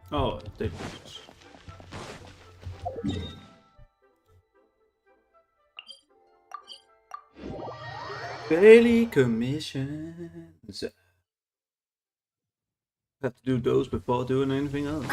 Oh, they... Daily commissions. Have to do those before doing anything else.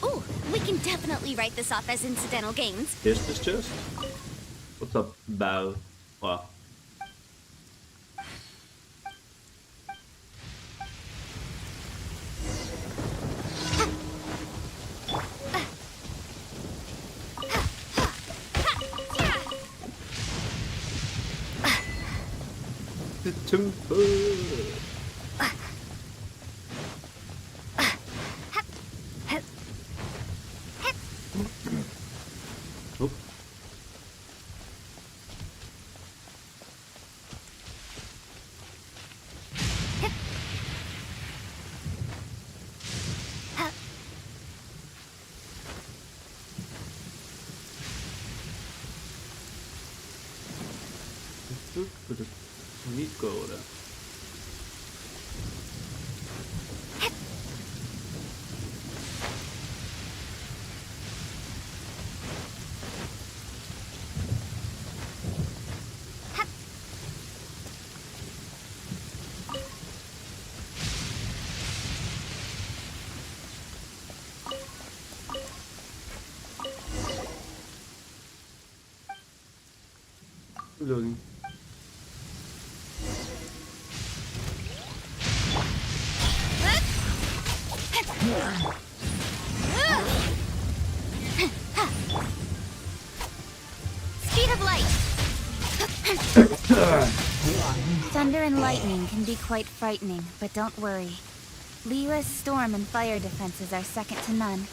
Ooh, we can definitely write this off as incidental gains. Is this just? What's up, Bao? Wow. The temple. Oh. We need to go there. Looking. Speed of light. Thunder and lightning can be quite frightening, but don't worry. Lyra's storm and fire defenses are second to none.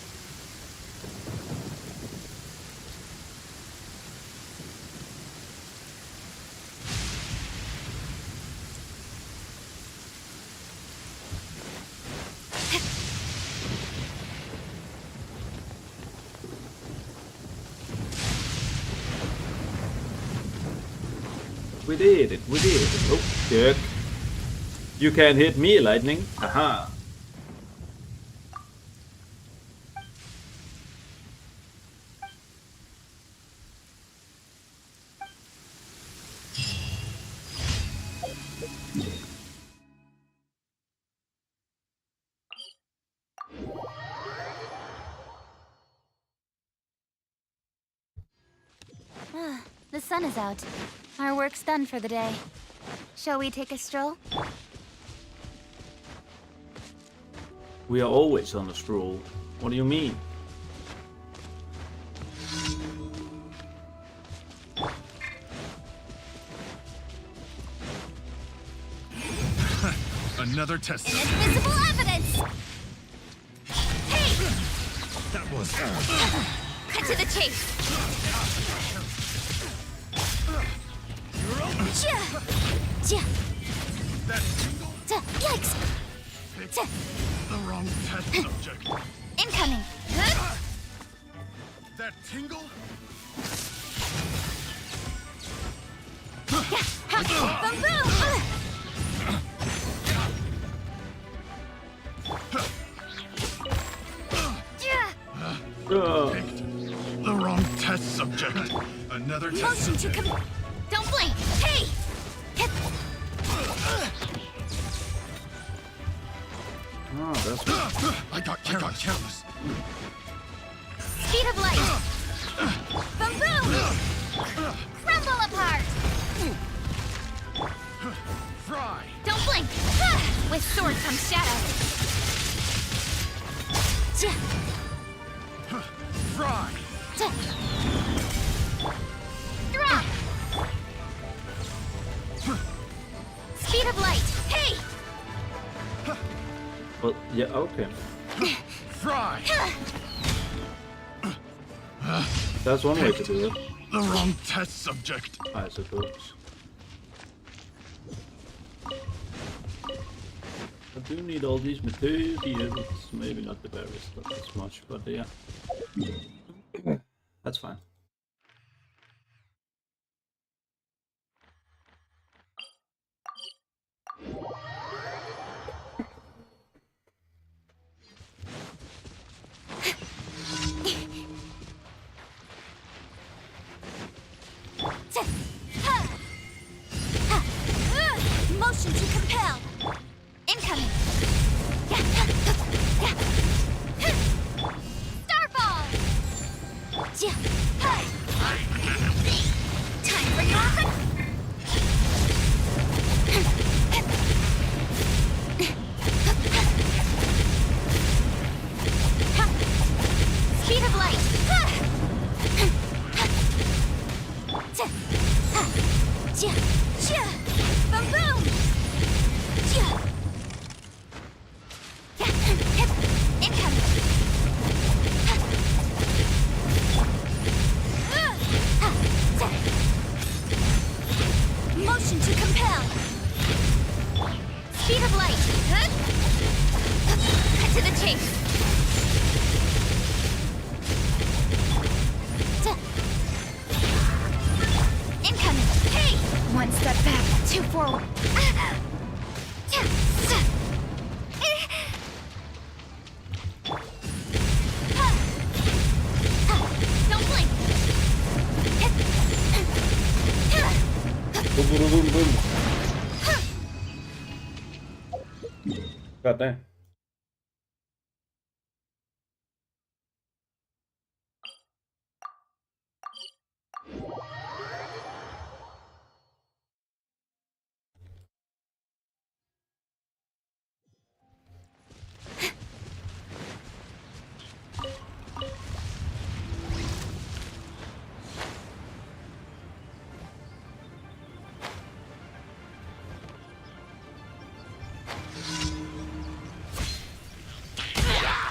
We did it, we did it. Oh, shit. You can't hit me, lightning. Haha. The sun is out. Our work's done for the day. Shall we take a stroll? We are always on a stroll. What do you mean? Another test. Invisible evidence! Hey! That was. Cut to the chase! Yikes! The wrong test subject. Incoming! That tingle? Boom boom! Picked the wrong test subject. Another test Motion to subject. come. Don't blink! Hey! Oh, that's I got careless. Speed of light! Boom boom! Crumble apart! blink! With sword comes shadow! Fry! Drop! Speed of light! Hey! Well, yeah, okay. Fry! That's one way to do it, The wrong test subject. I suppose. I do need all these materials. Maybe not the berry stuff as much, but yeah. That's fine. Motion to compel! Incoming! Starfall! Time for your speed of light! Boom boom! Incoming! Motion to compel! Speed of light! Cut to the chase! Incoming! Hey! One step back, two forward. Don't blink! Boom, boom, boom, boom. God damn.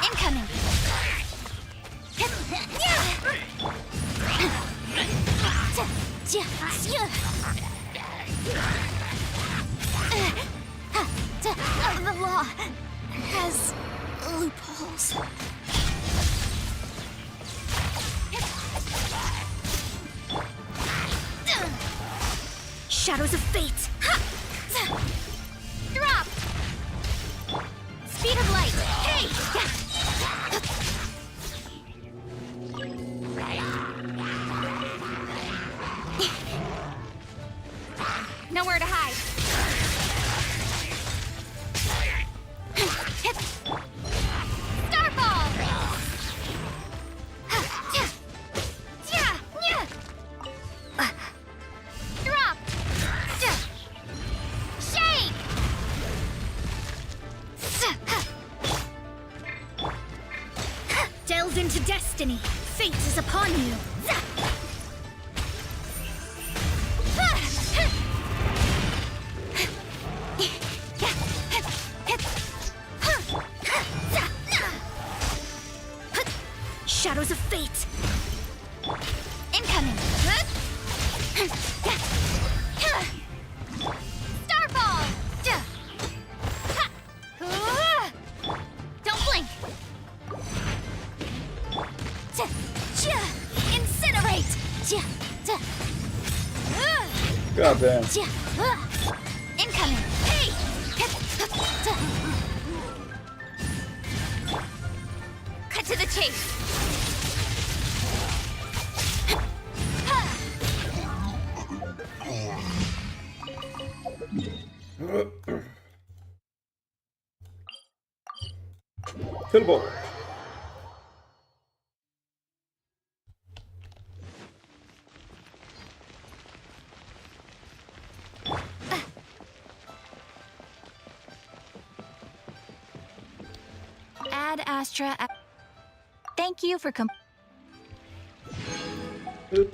Incoming! The law has loopholes. Shadows of fate! Drop! Speed of light! Hey! Nowhere to hide. Starfall! Drop! Shake! Delve into destiny. Fate is upon you. Shadows of fate. Incoming. Starfall. Don't blink. Incinerate. God damn. Incoming. Hey. Cut to the chase. Teleport. Ad Astra. Thank you for Oop.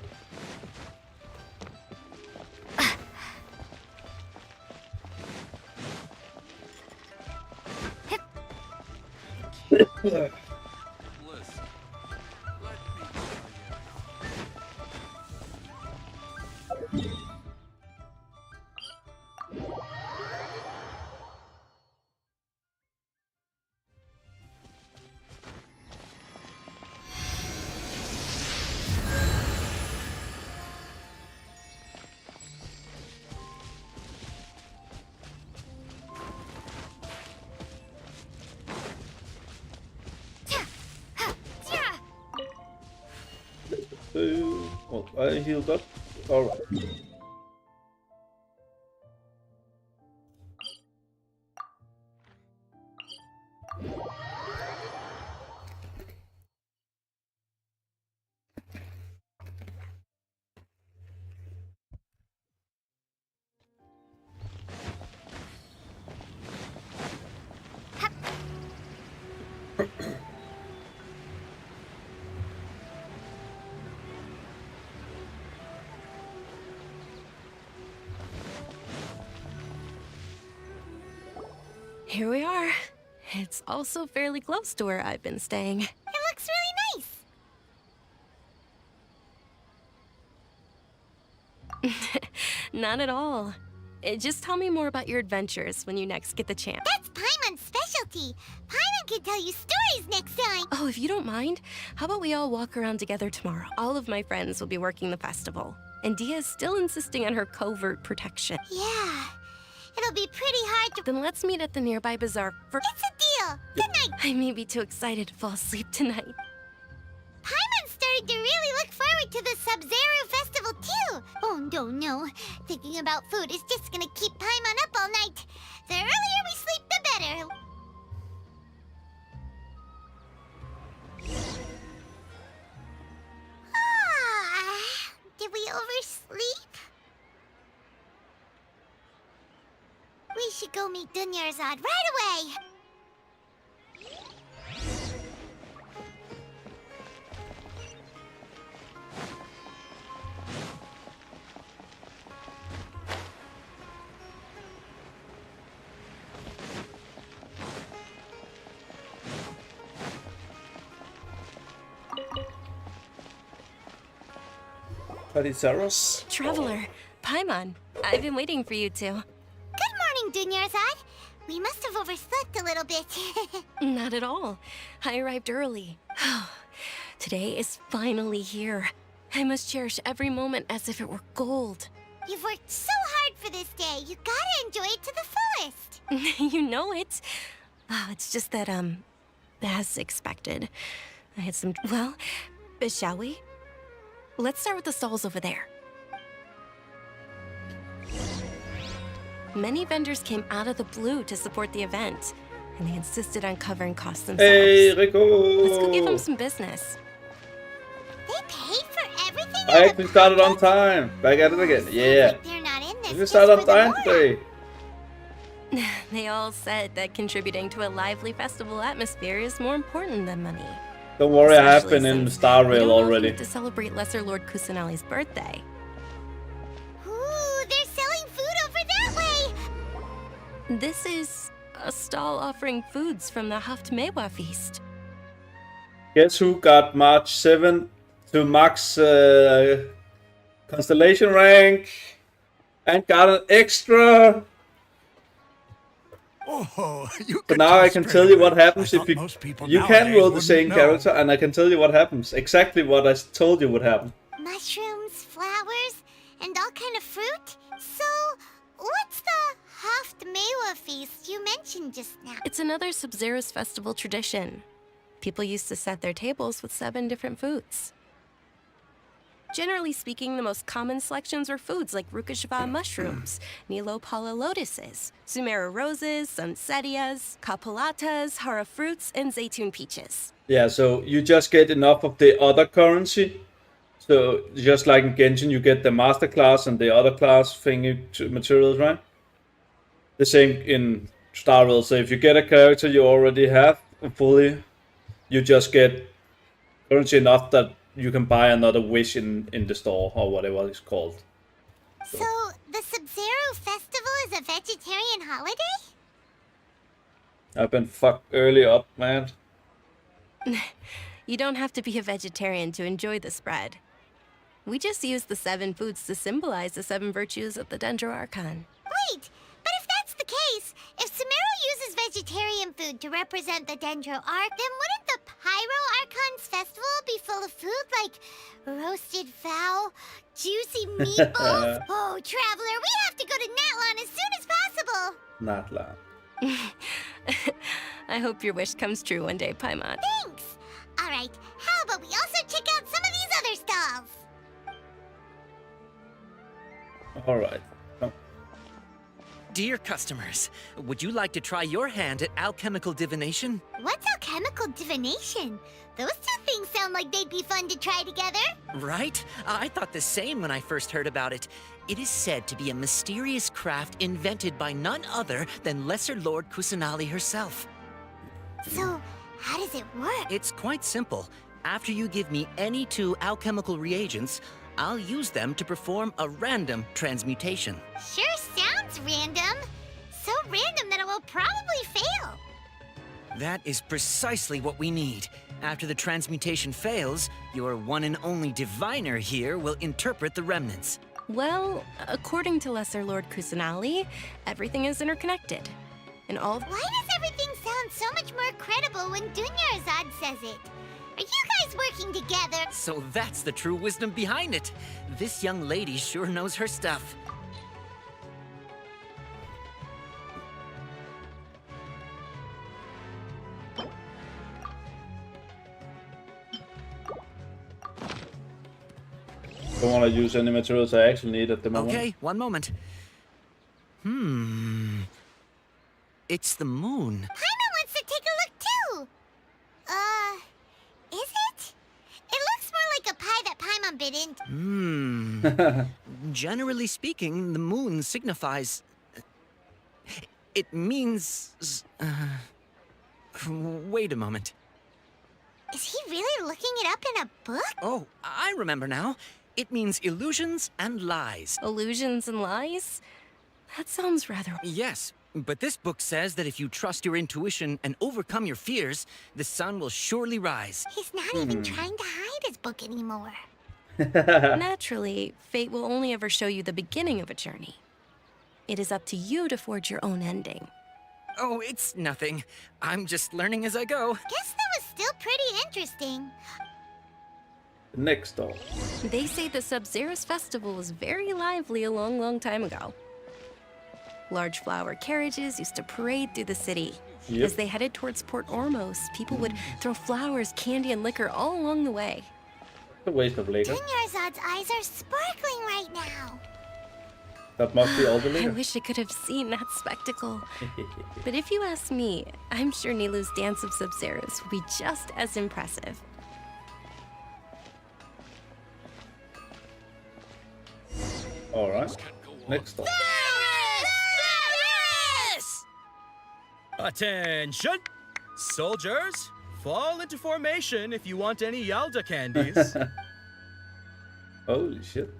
Oh, I healed up. Alright. Here we are. It's also fairly close to where I've been staying. It looks really nice. Not at all. Just tell me more about your adventures when you next get the chance. That's Paimon's specialty. Paimon can tell you stories next time. Oh, if you don't mind, how about we all walk around together tomorrow? All of my friends will be working the festival, and Dia's still insisting on her covert protection. Yeah, it'll be pretty hard to... Then let's meet at the nearby bazaar for... It's a deal. Good night. I may be too excited to fall asleep tonight. Paimon's starting to really look forward to the Sub-Zero Festival, too. Oh, no. Thinking about food is just gonna keep Paimon up all night. The earlier we sleep, the better. Did we oversleep? We should go meet Dunyarzad right away. Palizaros. Traveler, Paimon, I've been waiting for you two. Good morning, Dunyarzad. We must have overslept a little bit. Not at all. I arrived early. Today is finally here. I must cherish every moment as if it were gold. You've worked so hard for this day. You gotta enjoy it to the fullest. You know it. Oh, it's just that, as expected, I had some... Well, shall we? Let's start with the stalls over there. Many vendors came out of the blue to support the event, and they insisted on covering costs themselves. Hey, Rico! Let's go give them some business. They paid for everything. I actually started on time. Back at it again. Yeah. They're not in this. We started on time today. They all said that contributing to a lively festival atmosphere is more important than money. Don't worry, I have Especially been in since Star we Rail don't often already. get to celebrate Lesser Lord Kusanali's birthday. Ooh, they're selling food over that way. This is a stall offering foods from the Haftmewa feast. Guess who got March 7 to max constellation rank and got an extra. Oh, you So could now tell I can straight tell you away. what happens I if thought you most people can nowadays roll the wouldn't same know. character, and I can tell you what happens. Exactly what I told you would happen. Mushrooms, flowers, and all kind of fruit. So, what's the Haftmewa feast you mentioned just now? It's another Sub-Zero's festival tradition. People used to set their tables with 7 different foods. Generally speaking, the most common selections were foods like Rukashva mushrooms, Nilopala lotuses, Sumera roses, Sunsetias, Kapalatas, Hara fruits, and Zaytun peaches. Yeah, so you just get enough of the other currency. So just like in Genshin, you get the master class and the other class thingy materials, right? The same in Star Rail. So if you get a character you already have, fully. You just get currency enough that you can buy another wish in the store or whatever it's called. So, the Sub-Zero Festival is a vegetarian holiday? I've been fucked early up, man. You don't have to be a vegetarian to enjoy the spread. We just use the 7 foods to symbolize the 7 virtues of the Dendro Archon. Wait, but if that's the case, if Sumeru uses vegetarian food to represent the Dendro Arc, then wouldn't the Pyro Archon's festival be full of food like roasted fowl, juicy meatballs? Oh, Traveler, we have to go to Natlan as soon as possible! Natlan. I hope your wish comes true one day, Paimon. Thanks! Alright, how about we also check out some of these other stalls? Alright. Dear customers, would you like to try your hand at alchemical divination? What's alchemical divination? Those two things sound like they'd be fun to try together. Right? I thought the same when I first heard about it. It is said to be a mysterious craft invented by none other than Lesser Lord Kusanali herself. So, how does it work? It's quite simple. After you give me any 2 alchemical reagents, I'll use them to perform a random transmutation. Sure sounds random. So random that it will probably fail. That is precisely what we need. After the transmutation fails, your one and only diviner here will interpret the remnants. Well, according to Lesser Lord Kusanali, everything is interconnected. And all... Why does everything sound so much more credible when Dunyarzad says it? Are you guys working together? So that's the true wisdom behind it. This young lady sure knows her stuff. Don't want to use any materials I actually need at the moment. Okay, one moment. It's the moon. Paimon wants to take a look too. Is it? It looks more like a pie that Paimon bit into. Generally speaking, the moon signifies... It means... Wait a moment. Is he really looking it up in a book? Oh, I remember now. It means illusions and lies. Illusions and lies? That sounds rather... Yes, but this book says that if you trust your intuition and overcome your fears, the sun will surely rise. He's not even trying to hide his book anymore. Naturally, fate will only ever show you the beginning of a journey. It is up to you to forge your own ending. Oh, it's nothing. I'm just learning as I go. Guess that was still pretty interesting. Next door. They say the Sub-Zero's festival was very lively a long, long time ago. Large flower carriages used to parade through the city. Yep. As they headed towards Port Ormos, people would throw flowers, candy, and liquor all along the way. A waste of liquor. Dunyarzad's eyes are sparkling right now. That must be all the I liquor. wish I could have seen that spectacle. But if you ask me, I'm sure Nilu's dance of Sub-Zeros would be just as impressive. Alright. Next door. Attention! Soldiers, fall into formation if you want any Yalda candies. Holy shit.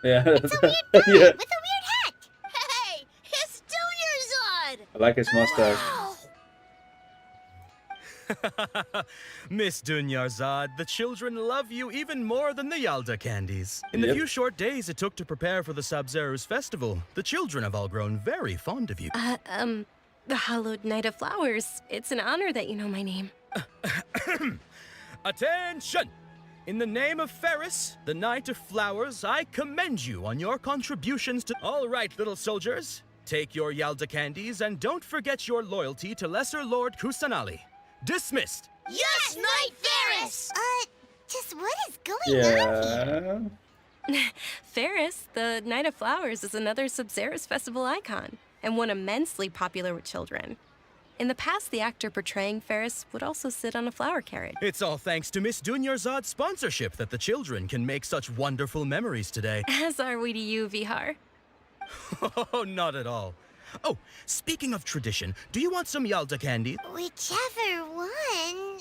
Yeah. It's a weird guy Yeah. with a weird hat. Hey, it's Dunyarzad! I like his mustache. Miss Dunyarzad, the children love you even more than the Yalda candies. In the Yep. few short days it took to prepare for the Sub-Zero's festival, the children have all grown very fond of you. The Hallowed Knight of Flowers. It's an honor that you know my name. Attention! In the name of Ferris, the Knight of Flowers, I commend you on your contributions to... All right, little soldiers. Take your Yalda candies and don't forget your loyalty to Lesser Lord Kusanali. Dismissed! Yes, Knight Ferris! Just what is going on here? Yeah. Ferris, the Knight of Flowers, is another Sub-Zero's festival icon, and one immensely popular with children. In the past, the actor portraying Ferris would also sit on a flower carriage. It's all thanks to Miss Dunyarzad's sponsorship that the children can make such wonderful memories today. As are we to you, Vihar. Oh, not at all. Oh, speaking of tradition, do you want some Yalda candy? Whichever one.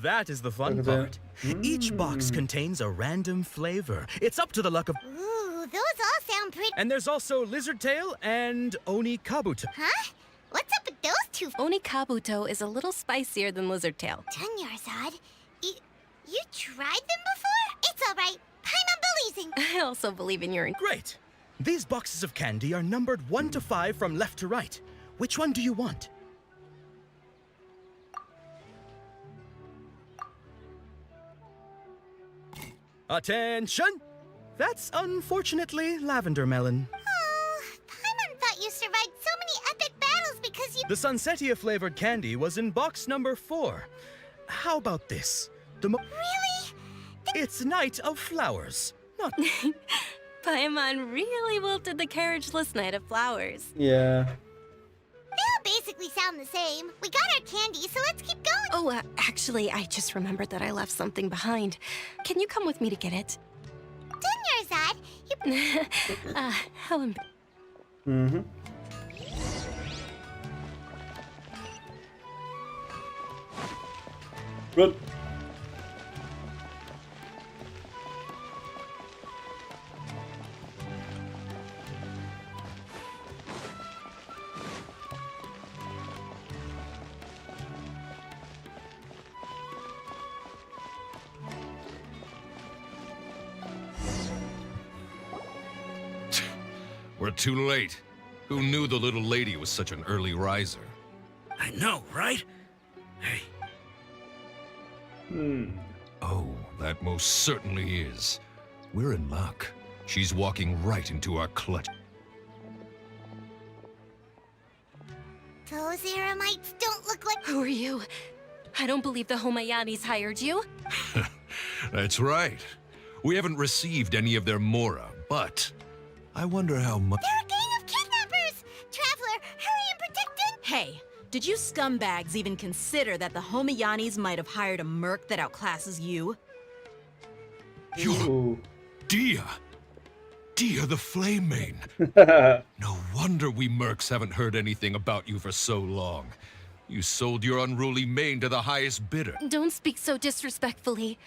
That is the fun Look at that. part. Each box contains a random flavor. It's up to the luck of... Ooh, those all sound pretty. And there's also lizard tail and oni kabuto. Huh? What's up with those two? Oni kabuto is a little spicier than lizard tail. Dunyarzad, you tried them before? It's all right. Paimon believes in. I also believe in your... Great. These boxes of candy are numbered 1 to 5 from left to right. Which one do you want? Attention! That's unfortunately lavender melon. Oh, Paimon thought you survived so many epic battles because you. The Sunsetia flavored candy was in box number 4. How about this? Really? It's Night of Flowers. Not Paimon really wilted the carriageless Night of Flowers. Yeah. They all basically sound the same. We got our candy, so let's keep going. Oh, actually, I just remembered that I left something behind. Can you come with me to get it? Dunyarzad, you. How Mm-hmm. Run. We're too late. Who knew the little lady was such an early riser? I know, right? Hey, Oh, that most certainly is. We're in luck. She's walking right into our clutch. Those Eremites don't look like. Who are you? I don't believe the Homayanis hired you. That's right. We haven't received any of their mora, but I wonder how much... They're a gang of kidnappers! Traveler, hurry and protect them! Hey, did you scumbags even consider that the Homayanis might have hired a merc that outclasses you? You're Ooh. Dia! Dia the Flame Mane! No wonder we mercs haven't heard anything about you for so long. You sold your unruly mane to the highest bidder. Don't speak so disrespectfully.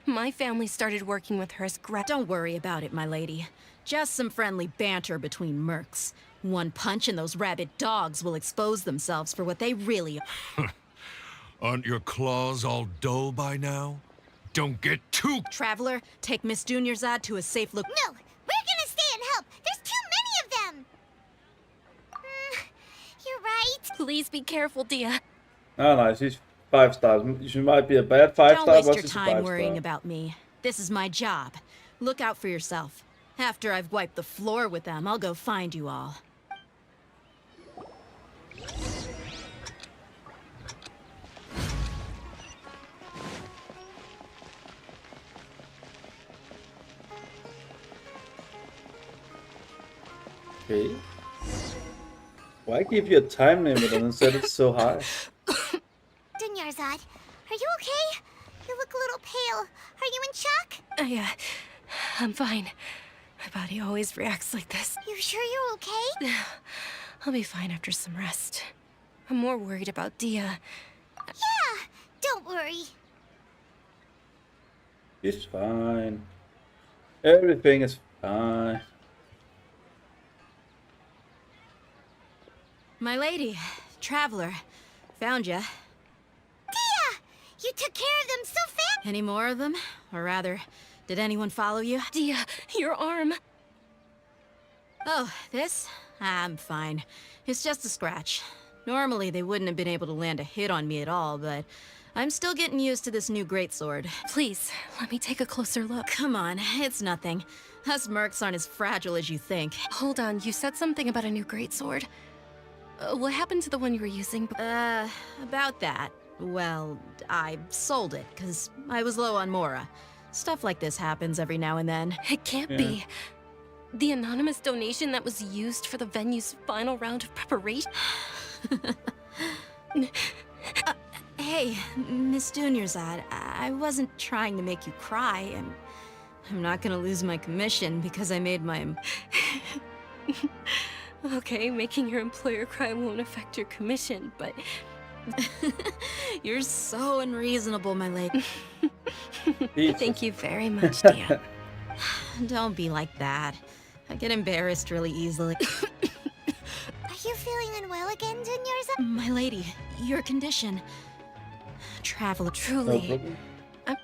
My family started working with her as Don't worry about it, my lady. Just some friendly banter between mercs. One punch and those rabid dogs will expose themselves for what they really are. Aren't your claws all dull by now? Don't get too... Traveler, take Miss Dunyarzad to a safe look. No, we're gonna stay and help. There's too many of them. You're right. Please be careful, Dia. Oh, nice. He's 5 stars. She might be a bad 5 Don't star. waste but your she's a time 5 worrying star. about me. This is my job. Look out for yourself. After I've wiped the floor with them, I'll go find you all. Okay. Why give you a time limit and set it so high? Dunyarzad, are you okay? You look a little pale. Are you in shock? I'm fine. My body always reacts like this. You sure you're okay? I'll be fine after some rest. I'm more worried about Dia. Yeah, don't worry. It's fine. Everything is fine. My lady, Traveler, found ya. Dia! You took care of them so fast! Any more of them? Or rather, did anyone follow you? Dia, your arm. Oh, this? I'm fine. It's just a scratch. Normally, they wouldn't have been able to land a hit on me at all, but I'm still getting used to this new greatsword. Please, let me take a closer look. Come on, it's nothing. Us mercs aren't as fragile as you think. Hold on, you said something about a new greatsword. What happened to the one you were using? About that. Well, I sold it, because I was low on mora. Stuff like this happens every now and then. It can't be. The anonymous donation that was used for the venue's final round of preparation? Hey, Miss Dunyarzad, I wasn't trying to make you cry. I'm not gonna lose my commission because I made my... Okay, making your employer cry won't affect your commission, but You're so unreasonable, my lady. thank you very much, Dia. Don't be like that. I get embarrassed really easily. Are you feeling unwell again, Junior-san? My lady, your condition. Traveler. No Truly. problem. I'm-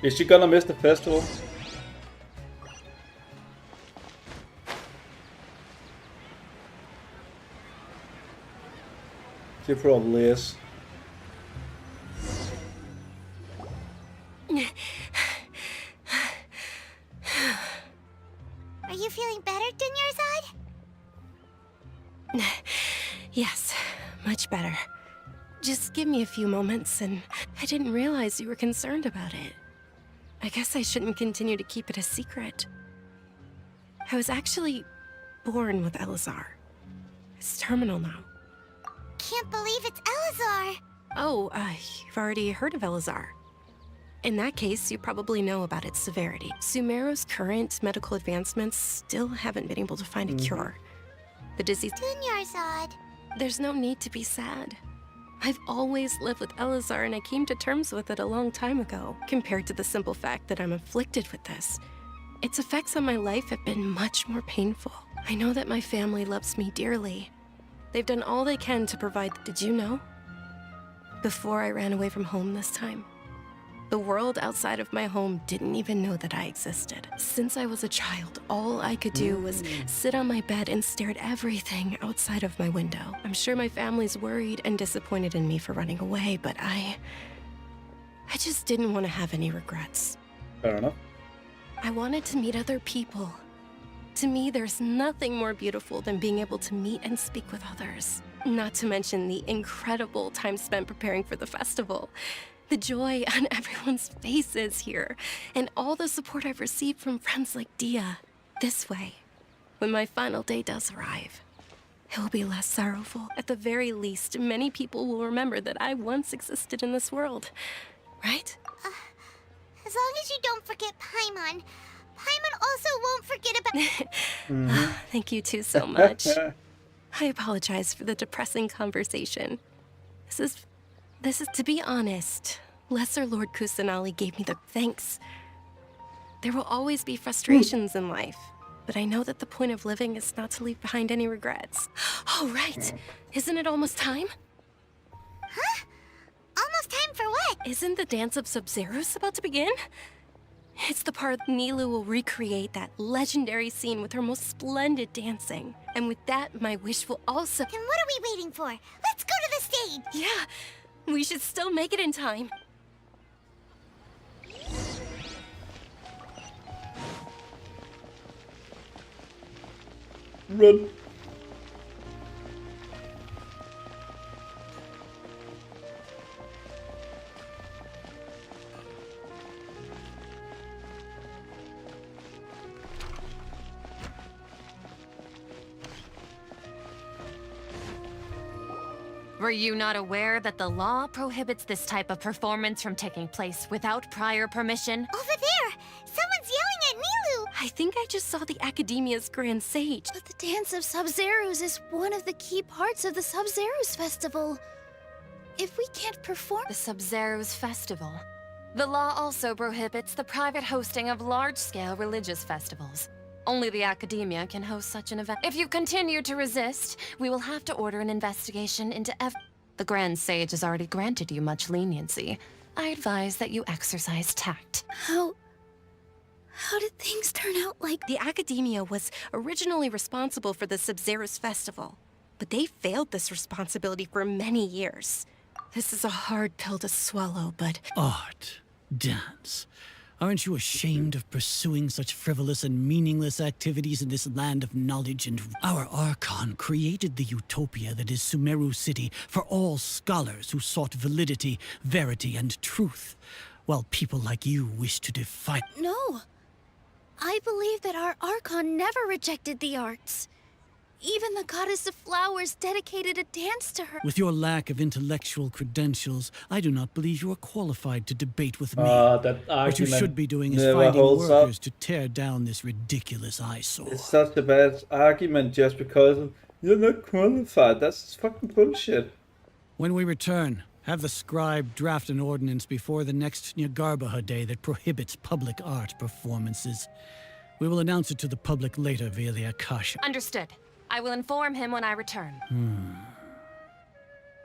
Is she gonna miss the festival? She probably is. Are you feeling better, Junior-san? Yes, much better. Just give me a few moments, and I didn't realize you were concerned about it. I guess I shouldn't continue to keep it a secret. I was actually born with Elazar. It's terminal now. Can't believe it's Elazar. Oh, you've already heard of Elazar. In that case, you probably know about its severity. Sumeru's current medical advancements still haven't been able to find a cure. The disease... Junior-san. There's no need to be sad. I've always lived with Elazar, and I came to terms with it a long time ago. Compared to the simple fact that I'm afflicted with this, its effects on my life have been much more painful. I know that my family loves me dearly. They've done all they can to provide... Did you know? Before I ran away from home this time, the world outside of my home didn't even know that I existed. Since I was a child, all I could do was sit on my bed and stare at everything outside of my window. I'm sure my family's worried and disappointed in me for running away, but I just didn't want to have any regrets. Fair enough. I wanted to meet other people. To me, there's nothing more beautiful than being able to meet and speak with others. Not to mention the incredible time spent preparing for the festival. The joy on everyone's faces here, and all the support I've received from friends like Dia. This way, when my final day does arrive, it will be less sorrowful. At the very least, many people will remember that I once existed in this world. Right? As long as you don't forget Paimon. Paimon also won't forget about... Thank you two so much. I apologize for the depressing conversation. This is to be honest. Lesser Lord Kusanali gave me the thanks. There will always be frustrations in life, but I know that the point of living is not to leave behind any regrets. Oh, right. Isn't it almost time? Huh? Almost time for what? Isn't the dance of Sub-Zeros about to begin? It's the part Nilu will recreate that legendary scene with her most splendid dancing. And with that, my wish will also... Then what are we waiting for? Let's go to the stage! Yeah, we should still make it in time. Run. Were you not aware that the law prohibits this type of performance from taking place without prior permission? Over there! Someone's yelling at Nilu! I think I just saw the Academia's Grand Sage. But the Dance of Sub-Zeros is one of the key parts of the Sub-Zeros Festival. If we can't perform... The Sub-Zeros Festival. The law also prohibits the private hosting of large-scale religious festivals. Only the Academia can host such an event. If you continue to resist, we will have to order an investigation into The Grand Sage has already granted you much leniency. I advise that you exercise tact. How did things turn out like... The Academia was originally responsible for the Sub-Zeros Festival, but they failed this responsibility for many years. This is a hard pill to swallow, but... Art. Dance. Aren't you ashamed of pursuing such frivolous and meaningless activities in this land of knowledge and... Our Archon created the utopia that is Sumeru City for all scholars who sought validity, verity, and truth, while people like you wish to defy... No. I believe that our Archon never rejected the arts. Even the goddess of flowers dedicated a dance to her. With your lack of intellectual credentials, I do not believe you are qualified to debate with me. That What you should argument be doing is never finding holds workers up. to tear down this ridiculous eyesore. It's such a bad argument just because you're not qualified. That's fucking bullshit. When we return, have the scribe draft an ordinance before the next Nyargarbaha Day that prohibits public art performances. We will announce it to the public later via the Akasha. Understood. I will inform him when I return.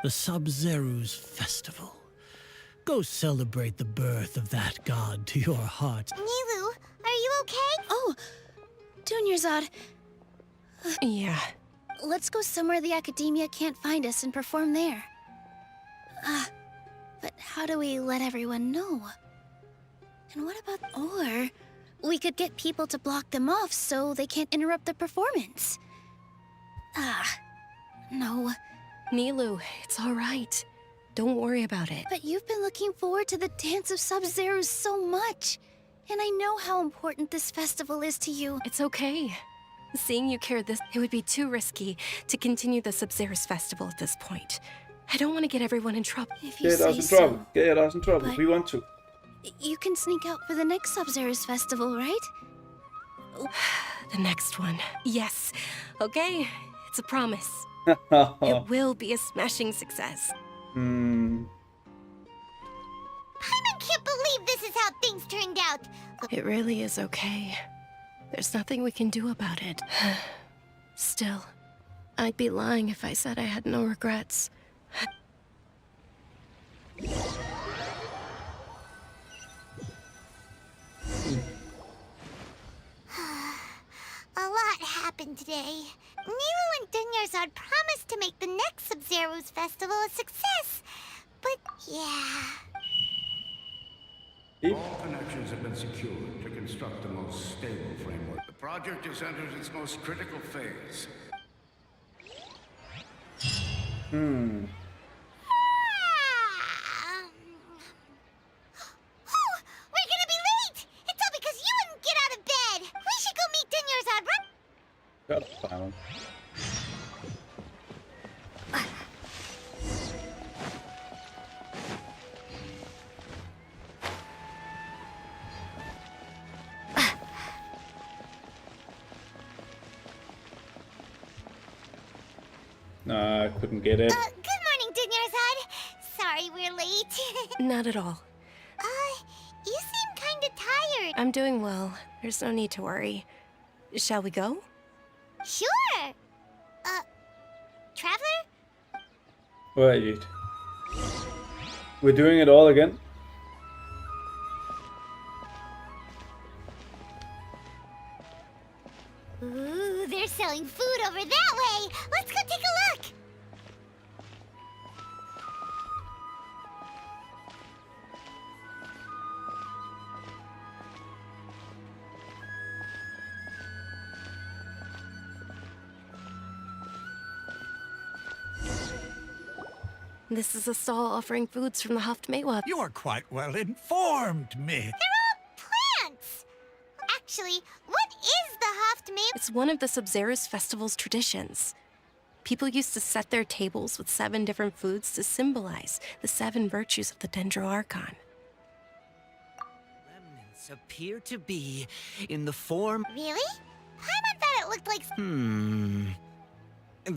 The Sub-Zeru's Festival. Go celebrate the birth of that god to your heart. Nilu, are you okay? Oh, Dunyarzad, Yeah. let's go somewhere the academia can't find us and perform there. But how do we let everyone know? And what about... Or we could get people to block them off so they can't interrupt the performance. No. Nilu, it's all right. Don't worry about it. But you've been looking forward to the Dance of Sub-Zero so much. And I know how important this festival is to you. It's okay. Seeing you care this, it would be too risky to continue the Sub-Zero's festival at this point. I don't want to get everyone in trouble. If you Get say us in so. trouble. Get us in trouble. But- We want to. You can sneak out for the next Sub-Zero's festival, right? The next one. Yes. Okay. It's a promise. It will be a smashing success. Paimon can't believe this is how things turned out. It really is okay. There's nothing we can do about it. Still, I'd be lying if I said I had no regrets. A lot happened today. Nilu and Dunyarzad promised to make the next Sub-Zero's festival a success. But yeah. All connections have been secured to construct the most stable framework. The project has entered its most critical phase. Oh, we're gonna be late! It's all because you wouldn't get out of bed! We should go meet Dunyarzad, run! Shut up, Simon. No, I couldn't get it. Good morning, Dunyarzad. Sorry we're late. Not at all. You seem kinda tired. I'm doing well. There's no need to worry. Shall we go? Sure. Traveler? Wait. We're doing it all again? Ooh, they're selling food over that way. Let's go take a look. This is a stall offering foods from the Haft Mewa. You are quite well informed, me. Plants. Actually, what is the Haft Meal? It's one of the Sub-Zero's festival's traditions. People used to set their tables with 7 different foods to symbolize the 7 virtues of the Dendro Archon. Remnants appear to be in the form... Really? Paimon thought it looked like.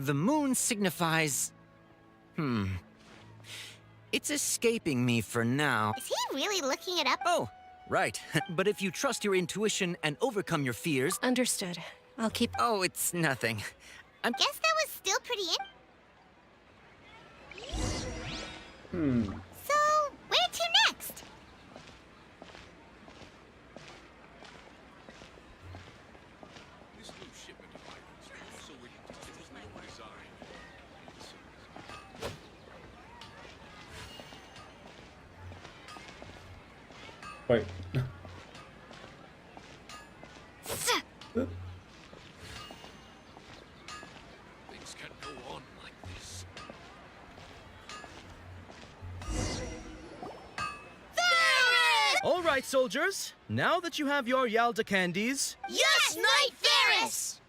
The moon signifies... It's escaping me for now. Is he really looking it up? Oh, right. But if you trust your intuition and overcome your fears... Understood. I'll keep... Oh, it's nothing. Guess that was still pretty So, where to next? This new shipment of items is also waiting to see its new design. Wait. Things can't go on like this. All right, soldiers. Now that you have your Yalda candies, Yes, Knight Ferris!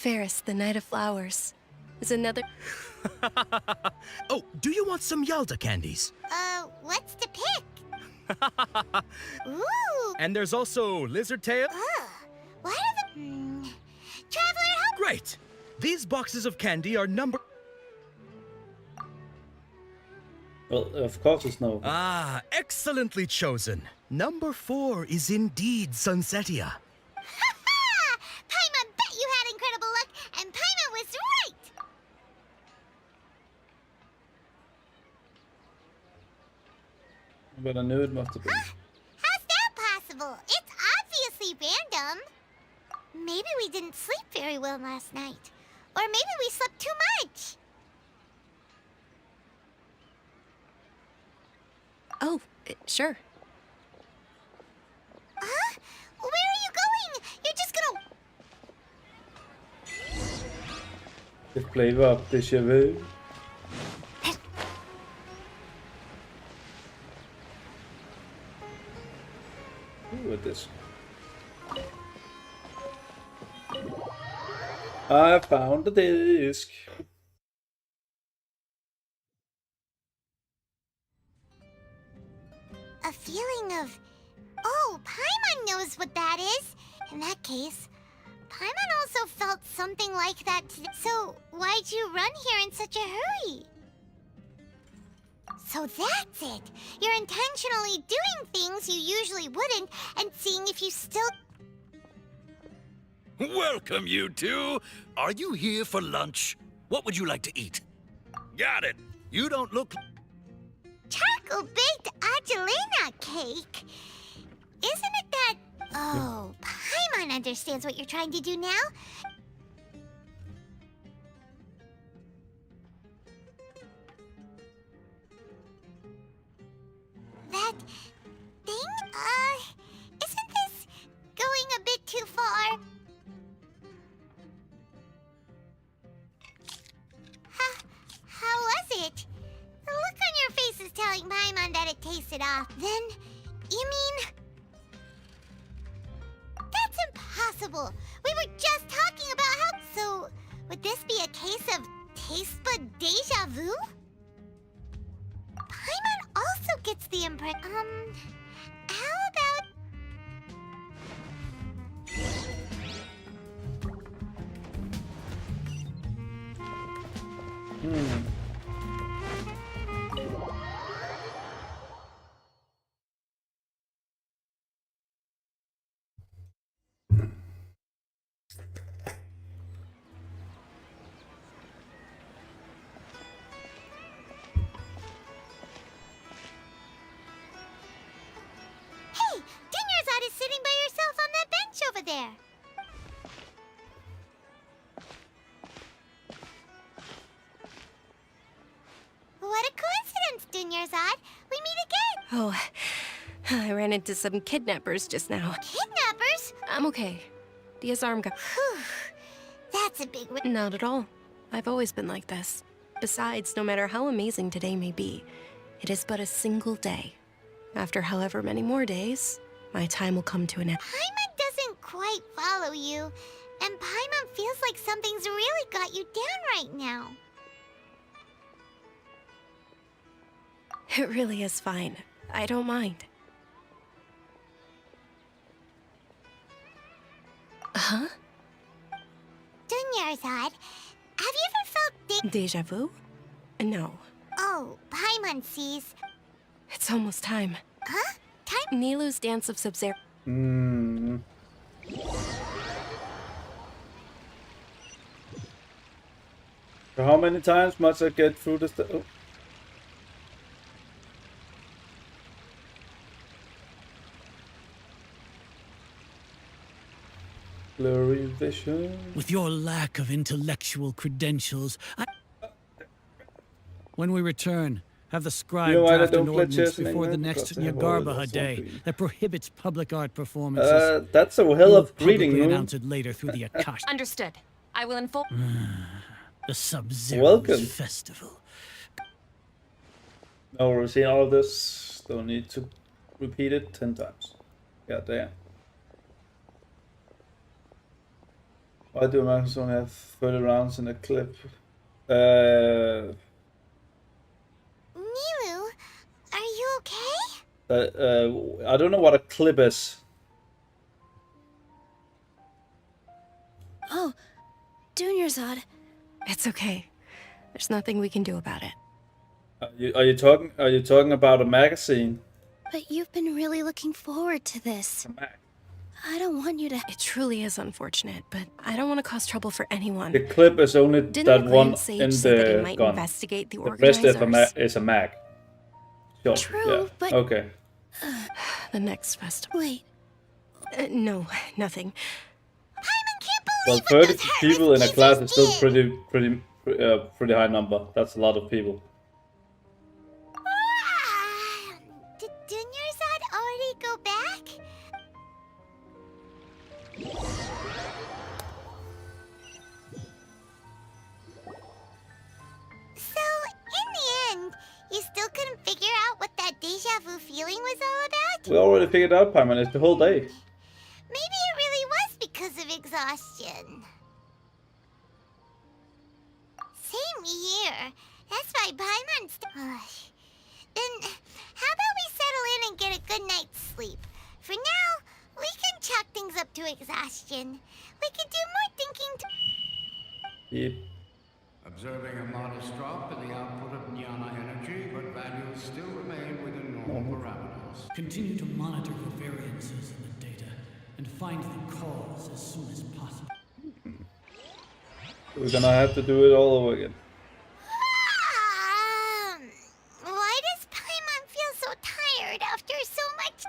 Ferris, the Night of Flowers, is another. Oh, do you want some Yalda candies? What's to pick? Ooh. And there's also lizard tail. What are the... Traveler, help... Great! These boxes of candy are number... Well, of course it's no. Ah, excellently chosen. Number 4 is indeed Sunsetia. Ha-ha! Paimon bet you had incredible luck, and Paimon was right! But I knew it must have been. How's that possible? It's obviously random. Maybe we didn't sleep very well last night. Or maybe we slept too much. Oh, sure. Huh? Where are you going? You're just gonna... The flavor of déjà vu. Ooh, at this. I found the disc. A feeling of... Oh, Paimon knows what that is. In that case, Paimon also felt something like that today. So, why'd you run here in such a hurry? So that's it. You're intentionally doing things you usually wouldn't and seeing if you still... Welcome, you two. Are you here for lunch? What would you like to eat? Got it. You don't look... Charcoal-baked Angelina cake? Isn't it that... Oh, Paimon understands what you're trying to do now. That thing? Isn't this going a bit too far? How was it? The look on your face is telling Paimon that it tasted off. Then, you mean... That's impossible! We were just talking about how... So, would this be a case of taste bud deja vu? Paimon also gets the impression... how about... Hey! Dinnersot is sitting by yourself on that bench over there. What a coincidence, Dinnersot. We meet again. Oh, I ran into some kidnappers just now. Kidnappers? I'm okay. Dia's arm got... Whew. That's a big... Not at all. I've always been like this. Besides, no matter how amazing today may be, it is but a single day. After however many more days, my time will come to an end. Paimon doesn't quite follow you, and Paimon feels like something's really got you down right now. It really is fine. I don't mind. Huh? Dunyarzad, have you ever felt Deja vu? No. Oh, Paimon sees. It's almost time. Huh? Time? Nilou's Dance of Sub-Zero. So how many times must I get through this? Oh. Blurry vision. With your lack of intellectual credentials, when we return, have the scribe You know why I draft an don't play ordinance chess in before the England? next Because they have all Yagarbaha those Day something. that prohibits public art performances. That's a hell We'll of reading publicly room. announce it later through the Akash. Understood. I will inform. The Sub-Zero Welcome. Festival. Now we've seen all of this. Don't need to repeat it 10 times. God damn. Why do Americans only have 30 rounds in a clip? Uh, Nilu, are you okay? I don't know what a clip is. Oh, Dunyarzad. It's okay. There's nothing we can do about it. Are you talking about a magazine? But you've been really looking forward to this. A mag. I don't want you to. It truly is unfortunate, but I don't want to cause trouble for anyone. The clip is only Didn't that the one Grand Sage in say that he the might gun. investigate the The rest organizers? is a mag. Sure. True, yeah. but- Okay. The next festival. Wait. No, nothing. Paimon can't Well, believe what 30 those people in a heartless class is geezers still did. pretty high number. That's a lot of people. Did Dunyarzad already go back? So, in the end, you still couldn't figure out what that deja vu feeling was all about? We already figured out, Paimon. It's the whole day. Maybe it really was because of exhaustion. Same here. That's why Paimon's... Then, how about we settle in and get a good night's sleep? For now, we can chalk things up to exhaustion. We could do more thinking to... Yep. Observing a modest drop in the output of jnana energy, but values still remain within normal parameters. Continue to monitor for variances in the data and find the cause as soon as possible. We're gonna have to do it all over again. Why does Paimon feel so tired after so much...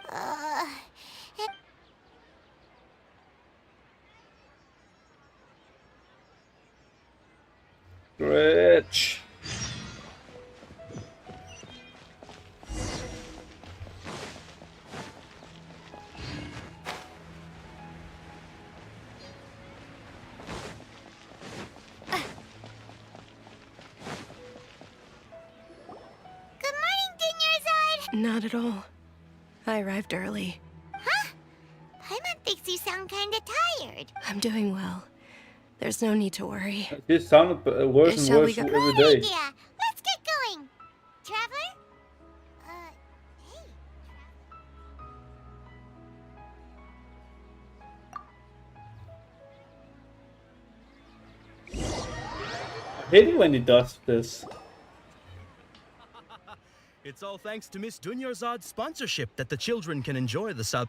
Rich. Good morning, Dunyarzad! Not at all. I arrived early. Huh? Paimon thinks you sound kinda tired. I'm doing well. There's no need to worry. This sounded worse and Shall we worse go? every Good day. idea. Let's get going. Traveler? Hey. I hate it when he does this. It's all thanks to Miss Dunyarzad's sponsorship that the children can enjoy the sub.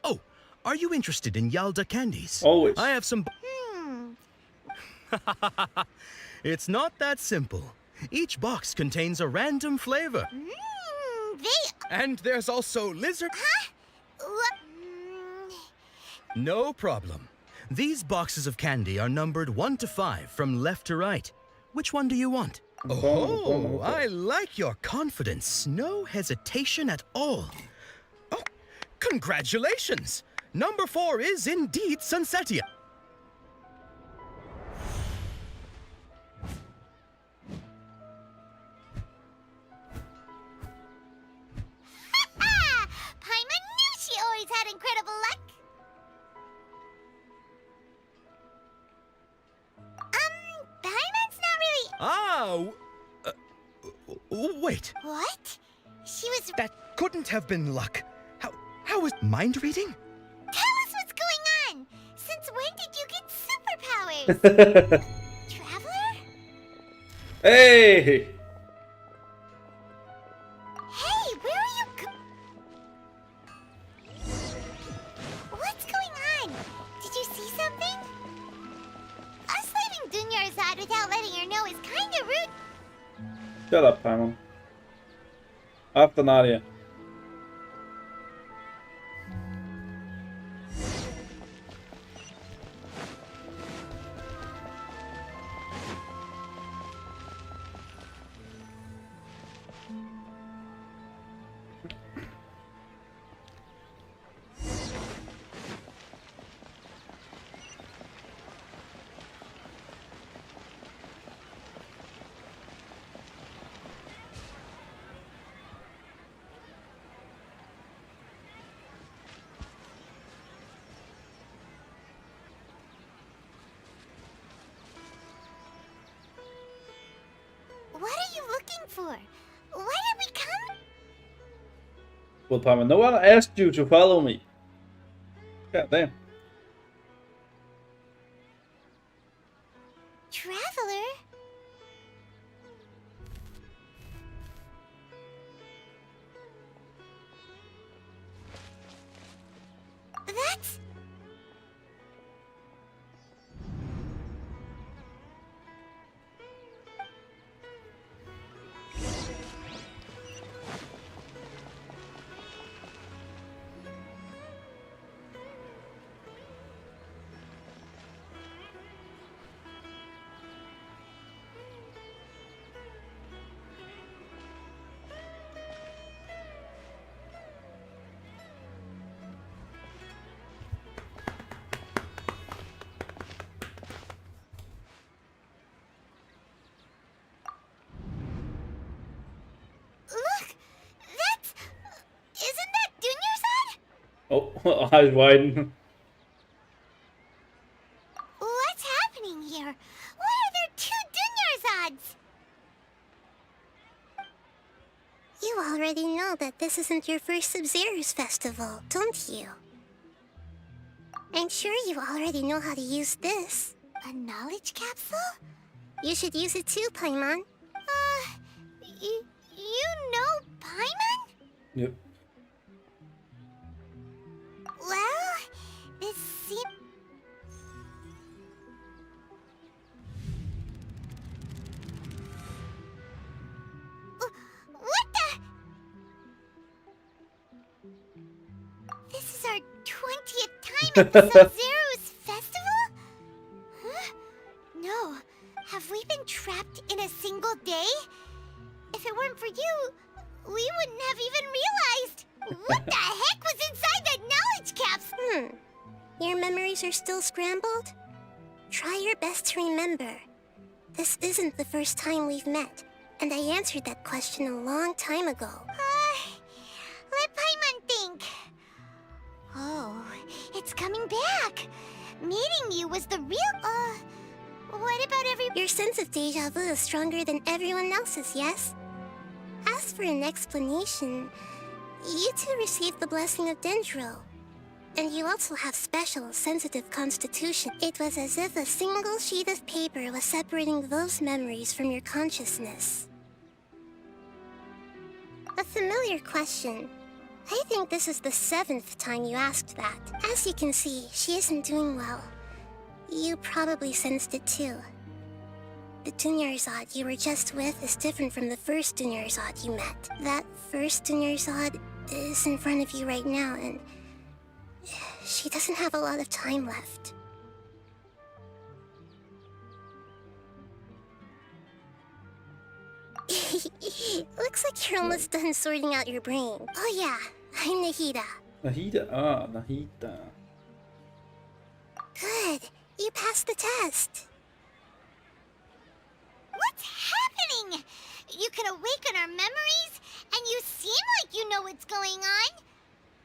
Oh, are you interested in Yalda candies? Always. I have some. It's not that simple. Each box contains a random flavor. And there's also lizard. No problem. These boxes of candy are numbered 1 to 5 from left to right. Which one do you want? Oh, I like your confidence. No hesitation at all. Oh, congratulations! Number 4 is indeed Sunsetia. Paimon knew she always had incredible luck. Paimon's not really... Wait. What? She was... That couldn't have been luck. How was mind reading? Tell us what's going on! Since when did you get superpowers? Traveler? Hey! Hey, where are you What's going on? Did you see something? Us leaving Dunyarzad without letting her know is kinda rude. Shut up, Paimon. After Nadia. for? Why did we come? Well, Paimon, no one asked you to follow me. God damn. Traveler? That's... Look! That's... Isn't that Dunyarzad? Oh, eyes widen. What's happening here? Why are there two Dunyarzads? You already know that this isn't your first Sub-Zero's festival, don't you? I'm sure you already know how to use this. A knowledge capsule? You should use it too, Paimon. You know Paimon? Yep. Well, this seems... What the... This is our 20th time at the Sub-Zero's festival? Huh? No. Have we been trapped in a single day? If it weren't for you, we wouldn't have even realized. What the heck was inside that knowledge capsule? Your memories are still scrambled? Try your best to remember. This isn't the first time we've met, and I answered that question a long time ago. Let Paimon think. Oh, it's coming back. Meeting you was the real... what about Your sense of deja vu is stronger than everyone else's, yes? As for an explanation, you two received the blessing of Dendro. And you also have special, sensitive constitution. It was as if a single sheet of paper was separating those memories from your consciousness. A familiar question. I think this is the 7th time you asked that. As you can see, she isn't doing well. You probably sensed it too. The Dunyarzad you were just with is different from the first Dunyarzad you met. That first Dunyarzad is in front of you right now, and she doesn't have a lot of time left. Looks like you're almost done sorting out your brain. Oh yeah, I'm Nahida. Nahida. Good, you passed the test. What's happening? You can awaken our memories, and you seem like you know what's going on.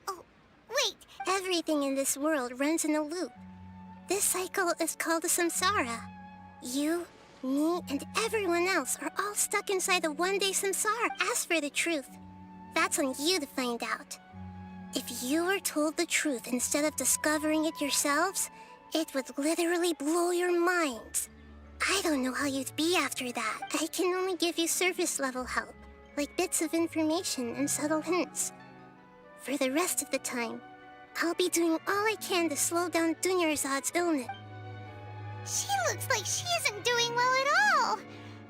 Oh, wait. Everything in this world runs in a loop. This cycle is called a samsara. You, me, and everyone else are all stuck inside the one-day samsara. As for the truth, that's on you to find out. If you were told the truth instead of discovering it yourselves, it would literally blow your minds. I don't know how you'd be after that. I can only give you surface-level help, like bits of information and subtle hints. For the rest of the time, I'll be doing all I can to slow down Dunyarzad's illness. She looks like she isn't doing well at all.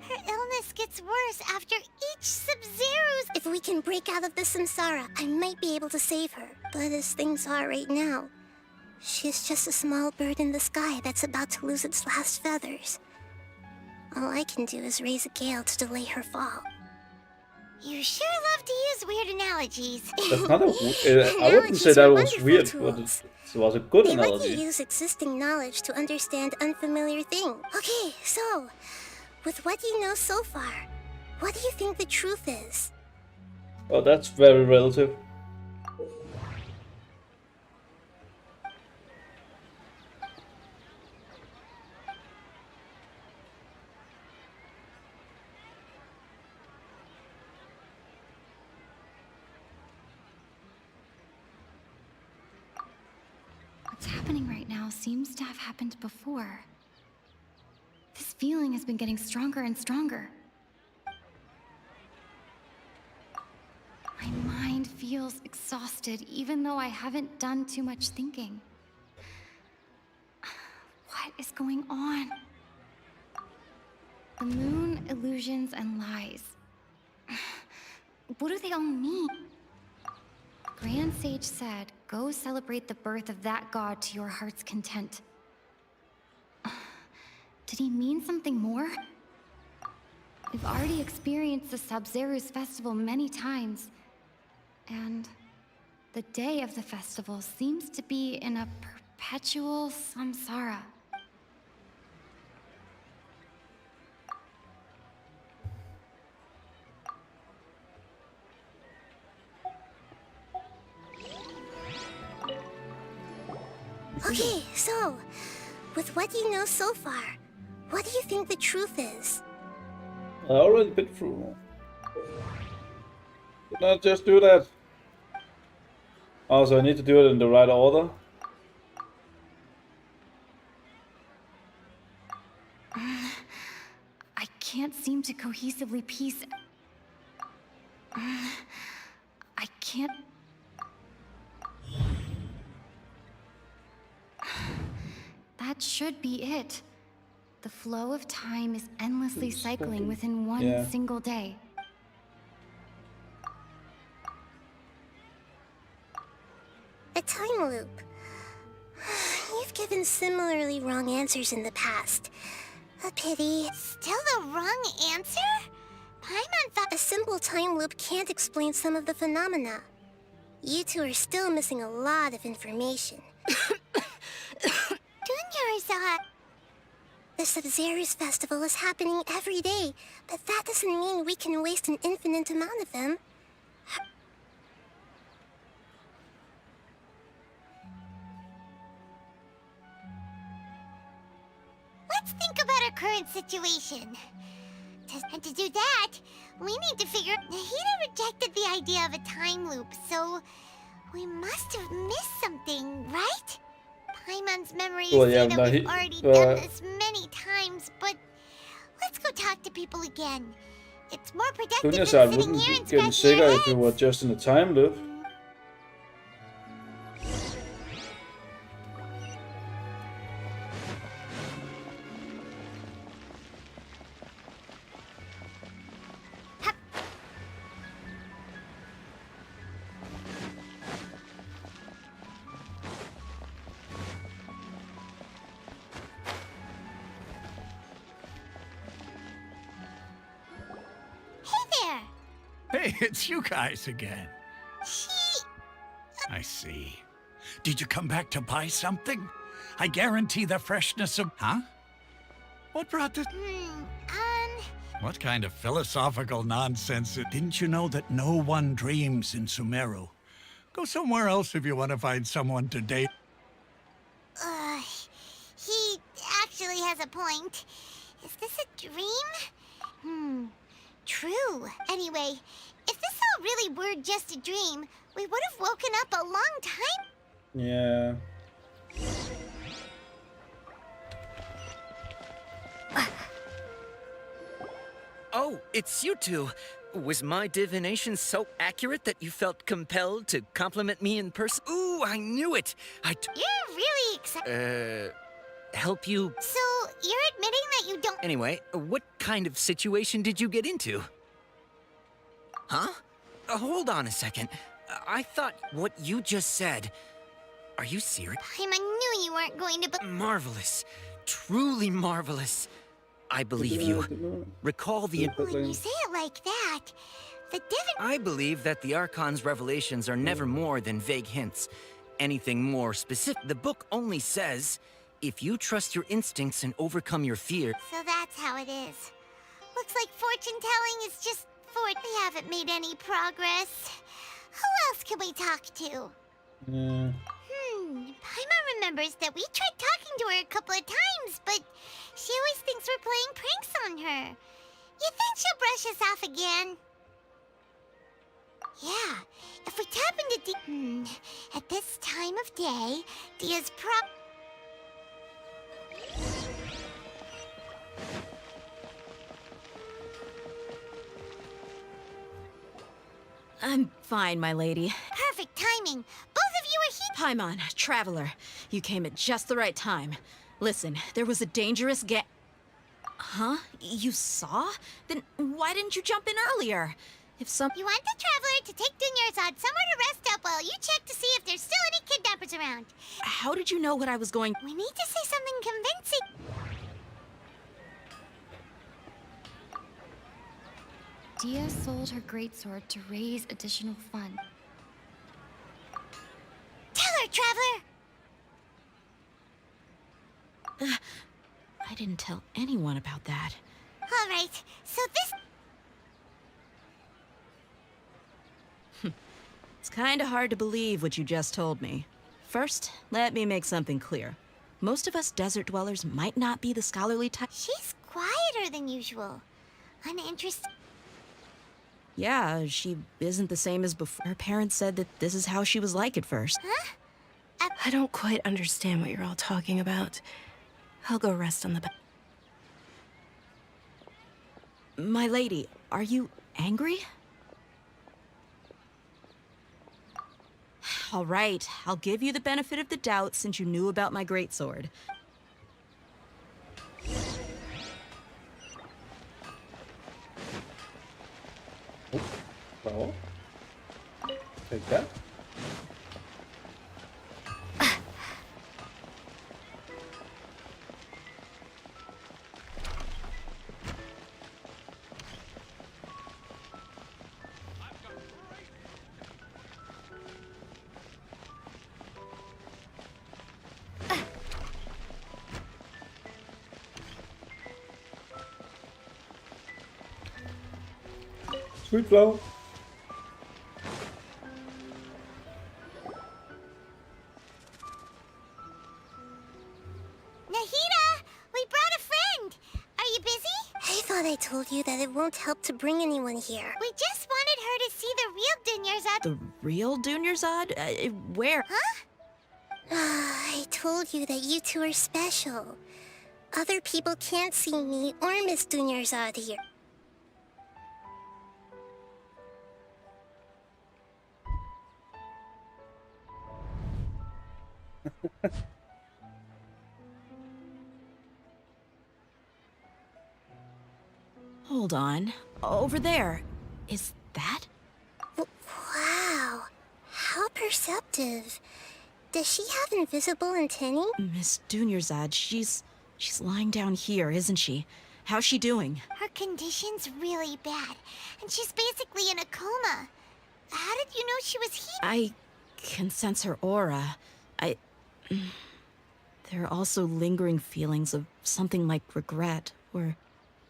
Her illness gets worse after each Sub-Zero's... If we can break out of the samsara, I might be able to save her. But as things are right now, she's just a small bird in the sky that's about to lose its last feathers. All I can do is raise a gale to delay her fall. You sure love to use weird analogies. That's not a... I wouldn't say that was weird, but it was a good They let analogy. you use existing knowledge to understand unfamiliar things. Okay, so, with what you know so far, what do you think the truth is? Oh, that's very relative. happening right now seems to have happened before. This feeling has been getting stronger and stronger. My mind feels exhausted, even though I haven't done too much thinking. What is going on? The moon, illusions, and lies. What do they all mean? Grand Sage said, go celebrate the birth of that god to your heart's content. Did he mean something more? We've already experienced the Sub-Zeru's festival many times, and the day of the festival seems to be in a perpetual samsara. Okay, so, with what you know so far, what do you think the truth is? I already been through. Did not just do that. Also, I need to do it in the right order. I can't seem to cohesively piece... I can't... That should be it. The flow of time is endlessly cycling within one single day. A time loop. You've given similarly wrong answers in the past. A pity. Still the wrong answer? Paimon thought a simple time loop can't explain some of the phenomena. You two are still missing a lot of information. Dunyarzad! The Sub-Zeru's festival is happening every day, but that doesn't mean we can waste an infinite amount of them. Let's think about our current situation. And to do that, we need to figure... Hida rejected the idea of a time loop, so... we must have missed something, right? Paimon's memories say that we've already done this many times, but... let's go talk to people again. It's more productive than sitting here and scratching our heads. If we were just in a time loop. Hey, it's you guys again. I see. Did you come back to buy something? I guarantee the freshness of... Huh? What brought this... What kind of philosophical nonsense? Didn't you know that no one dreams in Sumeru? Go somewhere else if you want to find someone to date. He actually has a point. Is this a dream? True. Anyway, if this all really were just a dream, we would have woken up a long time. Yeah. Oh, it's you two. Was my divination so accurate that you felt compelled to compliment me in person? Ooh, I knew it! You're really excited. Help you... So, you're admitting that you don't... Anyway, what kind of situation did you get into? Huh? Hold on a second. I thought what you just said... Are you serious? I knew you weren't going to... Marvelous. Truly marvelous. I believe you. Recall the... When you say it like that, the I believe that the Archon's revelations are never more than vague hints. Anything more specific... The book only says... If you trust your instincts and overcome your fear... So that's how it is. Looks like fortune-telling is just we haven't made any progress. Who else can we talk to? Paimon remembers that we tried talking to her a couple of times, but she always thinks we're playing pranks on her. You think she'll brush us off again? Yeah, if we tap into at this time of day, Dia's I'm fine, my lady. Perfect timing. Both of you are here. Paimon, Traveler, you came at just the right time. Listen, there was a dangerous Huh? You saw? Then why didn't you jump in earlier? If some- You want the Traveler to take Dunyarzad somewhere to rest up while you check to see if there's still any kidnappers around. How did you know what I was going- We need to say something convincing. Dia sold her greatsword to raise additional funds. Tell her, Traveler! I didn't tell anyone about that. All right, so this... It's kinda hard to believe what you just told me. First, let me make something clear. Most of us desert dwellers might not be the scholarly type. She's quieter than usual. Uninterested. Yeah, she isn't the same as before. Her parents said that this is how she was like at first. Huh? I don't quite understand what you're all talking about. I'll go rest on the bed. My lady, are you angry? All right, I'll give you the benefit of the doubt since you knew about my greatsword. So, take that. Sweet flow. Nahida, we brought a friend. Are you busy? I thought I told you that it won't help to bring anyone here. We just wanted her to see the real Dunyarzad. The real Dunyarzad? Where? Huh? I told you that you two are special. Other people can't see me or Miss Dunyarzad here. Hold on. Over there. Is that? Wow, how perceptive. Does she have invisible antennae? Miss Dunyarzad, she's lying down here, isn't she? How's she doing? Her condition's really bad, and she's basically in a coma. How did you know she was here? I can sense her aura. There are also lingering feelings of something like regret or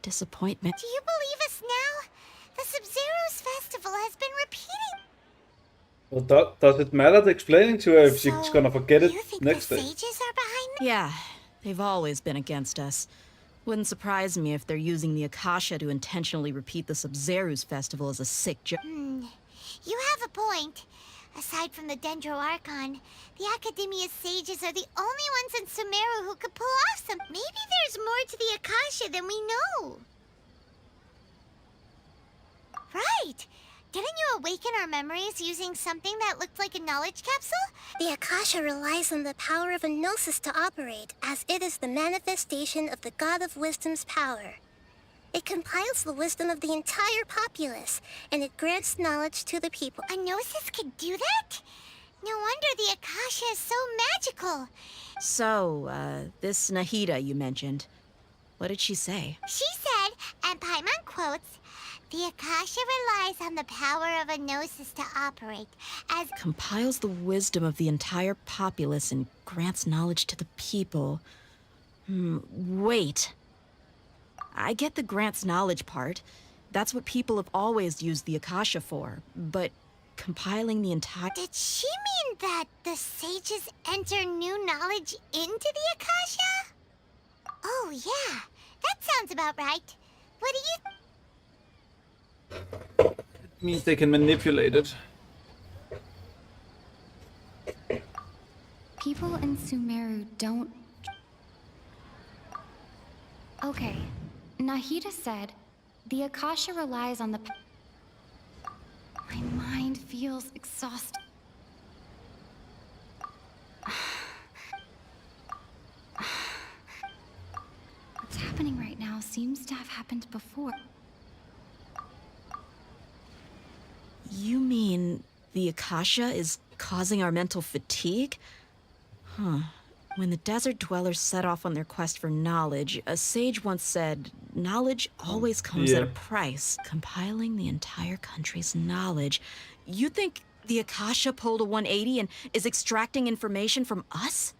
disappointment. Do you believe us now? The Sub-Zero's festival has been repeating. Well, does it matter explaining to her if she's So, gonna forget it you think next the day? sages are behind this? Yeah, they've always been against us. Wouldn't surprise me if they're using the Akasha to intentionally repeat the Sub-Zero's festival as a sick joke. You have a point. Aside from the Dendro Archon, the Academia's sages are the only ones in Sumeru who could pull off some. Maybe there's more to the Akasha than we know. Right. Didn't you awaken our memories using something that looked like a knowledge capsule? The Akasha relies on the power of a gnosis to operate, as it is the manifestation of the God of Wisdom's power. It compiles the wisdom of the entire populace, and it grants knowledge to the people. A gnosis could do that? No wonder the Akasha is so magical. So, this Nahida you mentioned, what did she say? She said, and Paimon quotes, the Akasha relies on the power of a gnosis to operate, as Compiles the wisdom of the entire populace and grants knowledge to the people. Wait. I get the grants knowledge part. That's what people have always used the Akasha for. But compiling the entire... Did she mean that the sages enter new knowledge into the Akasha? Oh, yeah. That sounds about right. What do you... It means they can manipulate it. People in Sumeru don't Okay. Nahida said the Akasha relies on the. My mind feels exhausted. What's happening right now seems to have happened before. You mean the Akasha is causing our mental fatigue? Huh. When the desert dwellers set off on their quest for knowledge, a sage once said, knowledge always comes at a price. Compiling the entire country's knowledge. You think the Akasha pulled a 180 and is extracting information from us?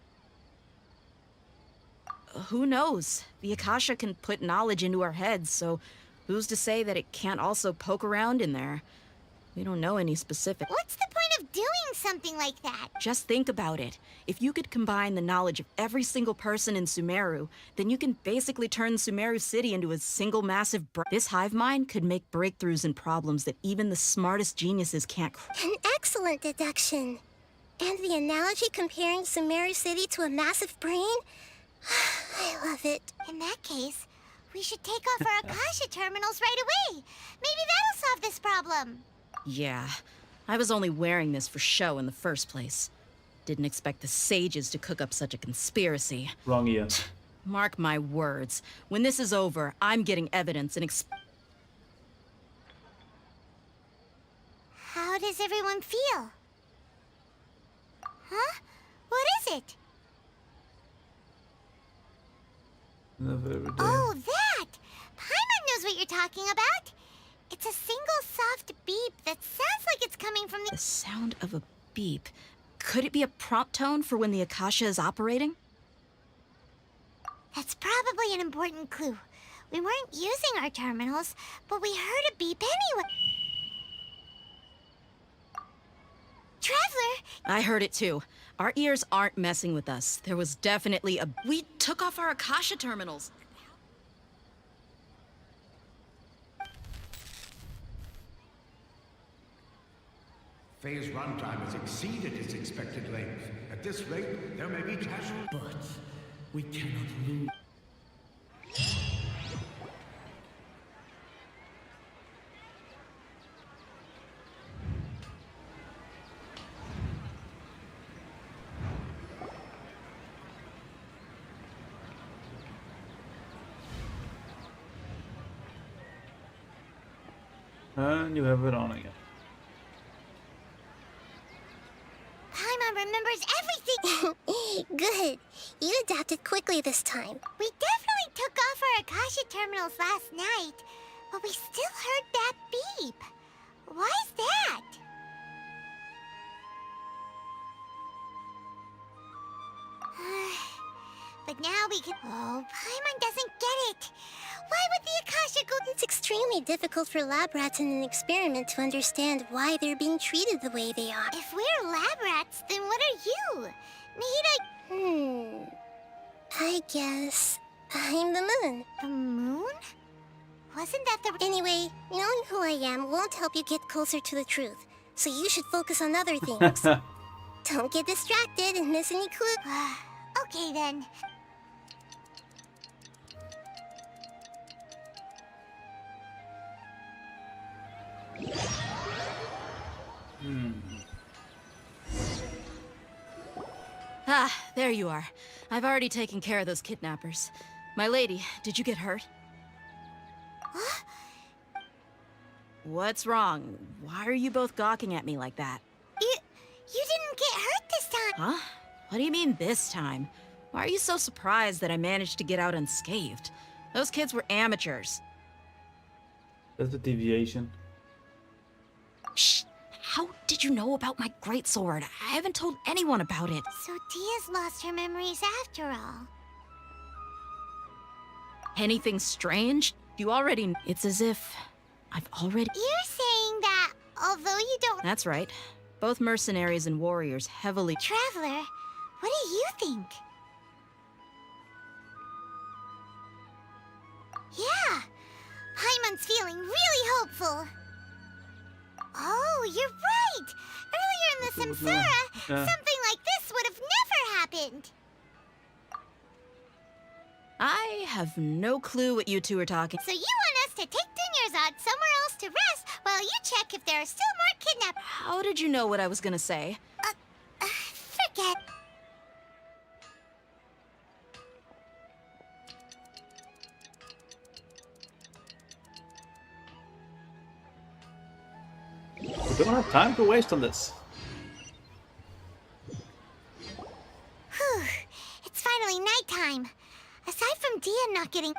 Who knows? The Akasha can put knowledge into our heads, so who's to say that it can't also poke around in there? We don't know any specific. What's the point of doing something like that? Just think about it. If you could combine the knowledge of every single person in Sumeru, then you can basically turn Sumeru City into a single massive This hive mind could make breakthroughs in problems that even the smartest geniuses can't. An excellent deduction. And the analogy comparing Sumeru City to a massive brain? I love it. In that case, we should take off our Akasha terminals right away. Maybe that'll solve this problem. Yeah, I was only wearing this for show in the first place. Didn't expect the sages to cook up such a conspiracy. Wrong ear. Mark my words. When this is over, I'm getting evidence and How does everyone feel? Huh? What is it? Oh, that! Paimon knows what you're talking about. It's a single soft beep that sounds like it's coming from the sound of a beep. Could it be a prompt tone for when the Akasha is operating? That's probably an important clue. We weren't using our terminals, but we heard a beep anyway. Traveler! I heard it too. Our ears aren't messing with us. There was definitely a... We took off our Akasha terminals. Phase runtime has exceeded its expected length. At this rate, there may be casual... But we cannot lose. And you have it on again. Paimon remembers everything! Good. You adapted quickly this time. We definitely took off our Akasha terminals last night, but we still heard that beep. Why is that? But now we can... Oh, Paimon doesn't get it. Why would the Akasha go... It's extremely difficult for lab rats in an experiment to understand why they're being treated the way they are. If we're lab rats, then what are you? Nahida... I guess I'm the moon. The moon? Wasn't that the... Anyway, knowing who I am won't help you get closer to the truth, so you should focus on other things. Don't get distracted and miss any clue. Okay, then. Ah, there you are. I've already taken care of those kidnappers. My lady, did you get hurt? What's wrong? Why are you both gawking at me like that? You didn't get hurt this time. Huh? What do you mean this time? Why are you so surprised that I managed to get out unscathed? Those kids were amateurs. That's a deviation. Shh! How did you know about my greatsword? I haven't told anyone about it. So Dia's lost her memories after all. Anything strange? You already... It's as if... I've already... You're saying that, although you don't... That's right. Both mercenaries and warriors heavily... Traveler, what do you think? Yeah! Paimon's feeling really hopeful. Oh, you're right! Earlier in the Samsara, something like this would have never happened. I have no clue what you two are talking. So you want us to take Dunyarzad somewhere else to rest while you check if there are still more kidnappers? How did you know what I was gonna say? Forget. We don't have time to waste on this. Whew. It's finally nighttime. Aside from Dia not getting...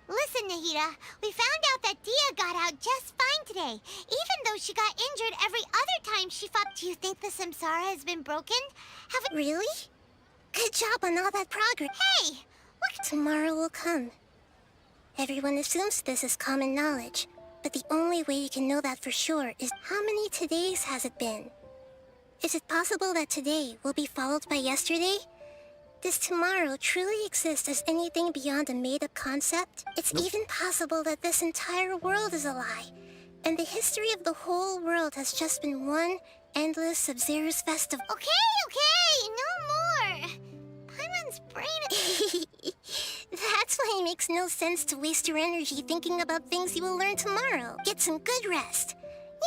Listen, Nahida, we found out that Dia got out just fine today, even though she got injured every other time she fought. Do you think the Samsara has been broken? Have it... Really? Good job on all that progress. Hey! Look... Tomorrow will come. Everyone assumes this is common knowledge, but the only way you can know that for sure is how many todays has it been? Is it possible that today will be followed by yesterday? Does tomorrow truly exist as anything beyond a made-up concept? It's even possible that this entire world is a lie, and the history of the whole world has just been one endless Sub-Zero's festival. Okay, no more! Paimon's brain... That's why it makes no sense to waste your energy thinking about things you will learn tomorrow. Get some good rest.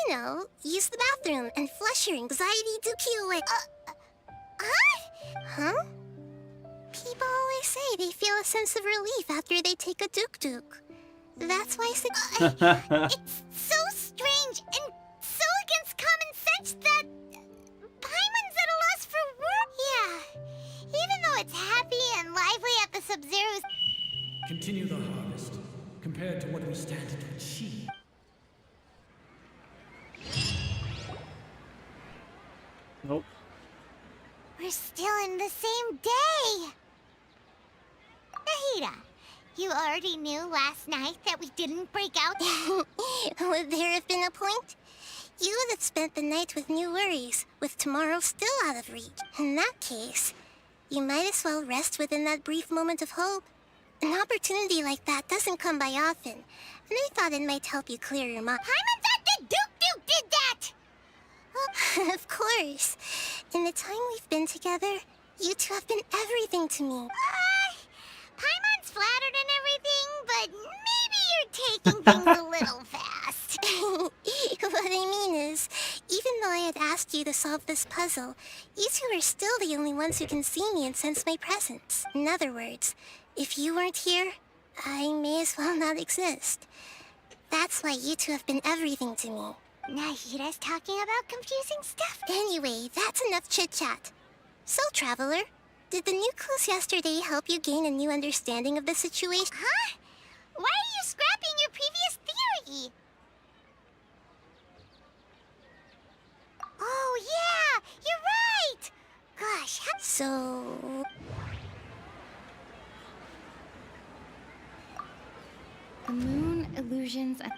You know, use the bathroom and flush your anxiety dookie away. Huh? People always say they feel a sense of relief after they take a duk-duk. That's why It's so strange and so against common sense that Paimon's at a loss for words. Yeah, even though it's happy and lively at the Sub-Zero's... Continue the harvest, compared to what we stand to achieve. Nope. We're still in the same day! Nahida, you already knew last night that we didn't break out? Would there have been a point? You would have spent the night with new worries, with tomorrow still out of reach. In that case, you might as well rest within that brief moment of hope. An opportunity like that doesn't come by often, and I thought it might help you clear your mind. Paimon thought that Duke did that! Of course. In the time we've been together, you two have been everything to me. Paimon's flattered and everything, but maybe you're taking things a little fast. What I mean is, even though I had asked you to solve this puzzle, you two are still the only ones who can see me and sense my presence. In other words, if you weren't here, I may as well not exist. That's why you two have been everything to me. Nahida's talking about confusing stuff. Anyway, that's enough chit-chat. So, Traveler, did the new clues yesterday help you gain a new understanding of the situation? Huh? Why are you scrapping your previous theory? Oh, yeah! You're right! Gosh, So... The moon, illusions, and...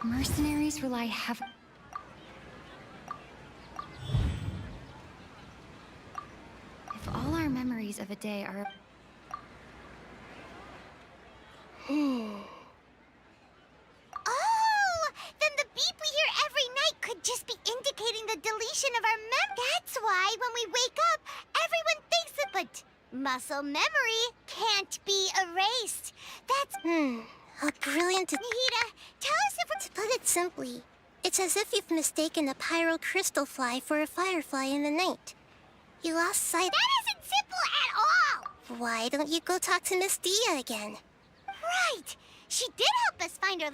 Mercenaries rely heavily... If all our memories of a day are... Oh! Then the beep we hear every night could just be indicating the deletion of our That's why when we wake up, everyone thinks it, but muscle memory can't be erased. That's... A brilliant... Nahida, tell us if To put it simply, it's as if you've mistaken a pyro crystal fly for a firefly in the night. You lost sight... That isn't simple at all! Why don't you go talk to Miss Dia again? Right! She did help us find her...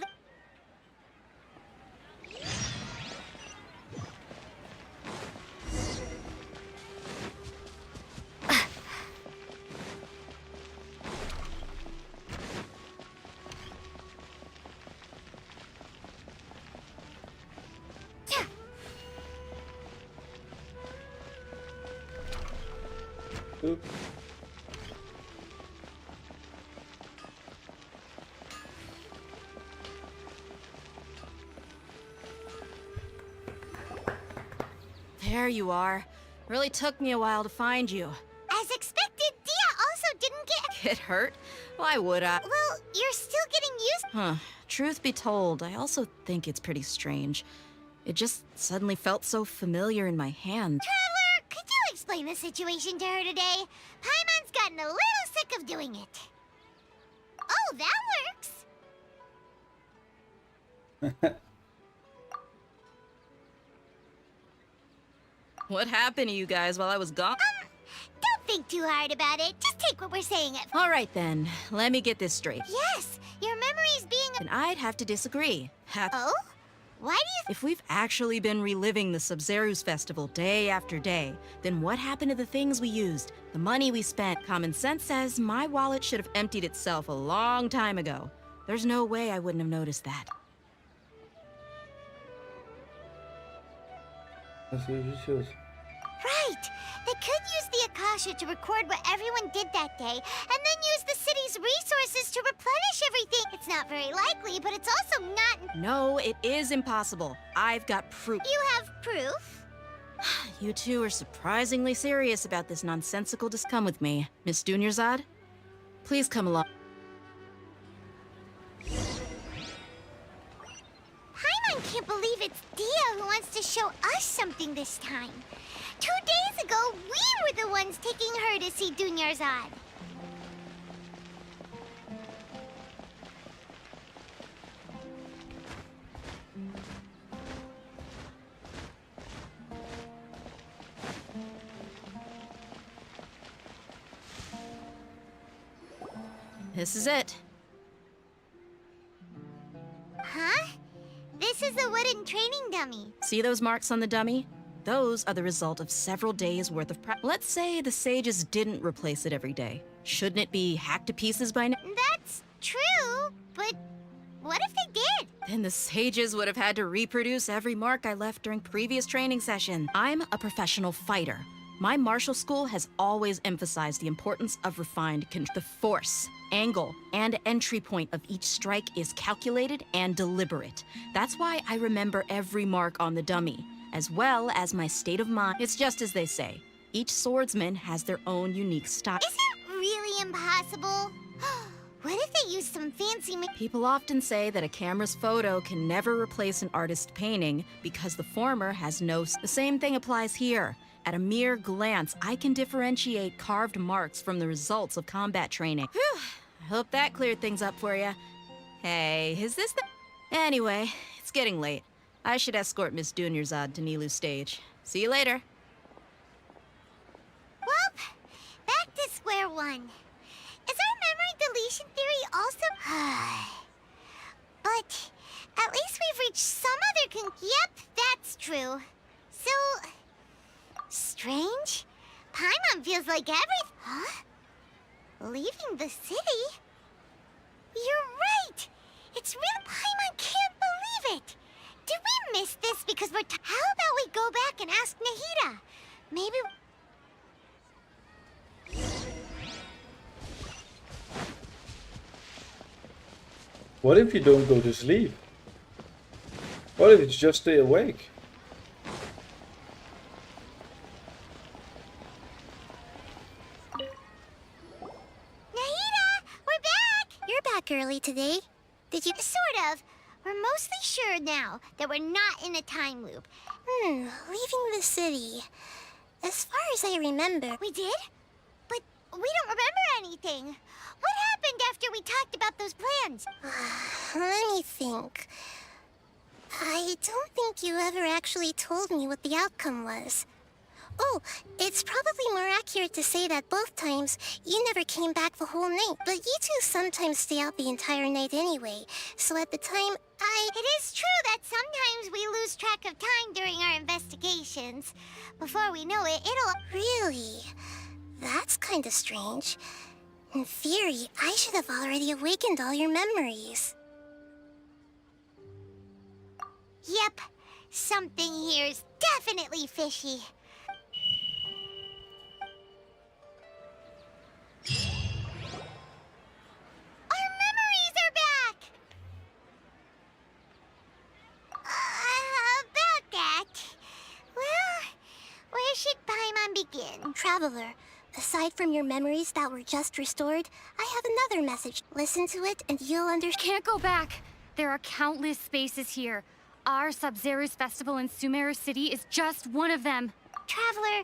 Oop. There you are. Really took me a while to find you. As expected, Dia also didn't get... Get hurt? Why would I? Well, you're still getting used... Huh. Truth be told, I also think it's pretty strange. It just suddenly felt so familiar in my hand. Traveler, could you explain explain the situation to her today. Paimon's gotten a little sick of doing it. Oh, that works. What happened to you guys while I was gone? Don't think too hard about it. Just take what we're saying at All right then, let me get this straight. Yes, your memory's being... And I'd have to disagree. Oh? Why do you... If we've actually been reliving the Sub-Zeru's festival day after day, then what happened to the things we used? The money we spent? Common sense says my wallet should have emptied itself a long time ago. There's no way I wouldn't have noticed that. Right! They could use the Akasha to record what everyone did that day, and then use the city's resources to replenish everything. It's not very likely, but it's also not... No, it is impossible. I've got proof. You have proof? You two are surprisingly serious about this nonsensical Come with me. Miss Dunyarzad, please come along. Paimon can't believe it's Dia who wants to show us something this time. 2 days ago, we were the ones taking her to see Dunyarzad. This is it. Huh? This is a wooden training dummy. See those marks on the dummy? Those are the result of several days' worth of practice. Let's say the sages didn't replace it every day. Shouldn't it be hacked to pieces by now? That's true, but what if they did? Then the sages would have had to reproduce every mark I left during previous training sessions. I'm a professional fighter. My martial school has always emphasized the importance of refined control. The force, angle, and entry point of each strike is calculated and deliberate. That's why I remember every mark on the dummy, as well as my state of mind. It's just as they say. Each swordsman has their own unique style. Is it really impossible? What if they use some fancy... People often say that a camera's photo can never replace an artist's painting because the former has no... The same thing applies here. At a mere glance, I can differentiate carved marks from the results of combat training. Whew, I hope that cleared things up for you. Hey, is this the... Anyway, it's getting late. I should escort Miss Dunyarzad to Nilu's stage. See you later. Well, back to square one. Is our memory deletion theory also... But at least we've reached some other Yep, that's true. So... strange? Paimon feels like Huh? Leaving the city? You're right! It's real. Paimon can't believe it! Did we miss this because we're How about we go back and ask Nahida? Maybe... What if you don't go to sleep? What if you just stay awake? Early today. Did you... Sort of. We're mostly sure now that we're not in a time loop. Leaving the city. As far as I remember... We did? But we don't remember anything. What happened after we talked about those plans? Let me think. I don't think you ever actually told me what the outcome was. Oh, it's probably more accurate to say that both times you never came back the whole night. But you two sometimes stay out the entire night anyway. So at the time, It is true that sometimes we lose track of time during our investigations. Before we know it, it'll... Really? That's kind of strange. In theory, I should have already awakened all your memories. Yep. Something here's definitely fishy. Our memories are back! About that... Well, where should Paimon begin? Traveler, aside from your memories that were just restored, I have another message. Listen to it and you'll understand. Can't go back! There are countless spaces here. Our Sub-Zeru's festival in Sumeru City is just one of them. Traveler,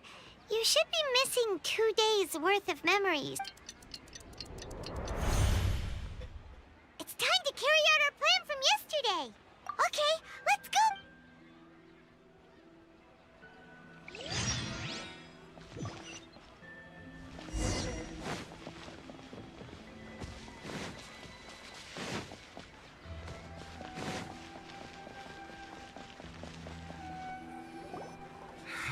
You should be missing 2 days worth of memories. It's time to carry out our plan from yesterday. Okay, let's go.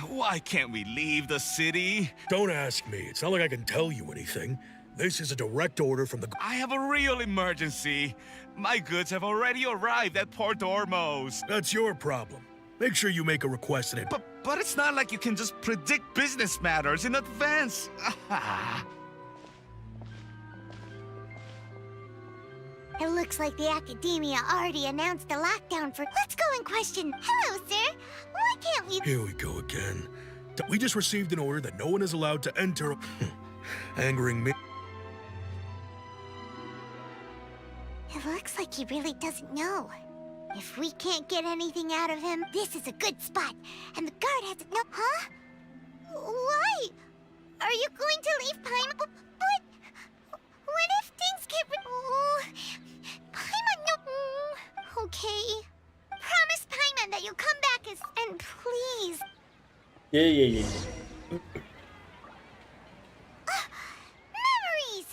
Why can't we leave the city? Don't ask me. It's not like I can tell you anything. This is a direct order from the... I have a real emergency. My goods have already arrived at Port Ormos. That's your problem. Make sure you make a request in it. But it's not like you can just predict business matters in advance. It looks like the Academia already announced a lockdown for... Let's go and question. Hello, sir. Why can't we... Here we go again. We just received an order that no one is allowed to enter... Angering me. It looks like he really doesn't know. If we can't get anything out of him, this is a good spot. And the guard hasn't... No... Huh? Why? Are you going to leave Paimon? But... What if things get... Oh, Paimon, no... Okay. Promise Paimon that you'll come back and please... Yeah. Memories!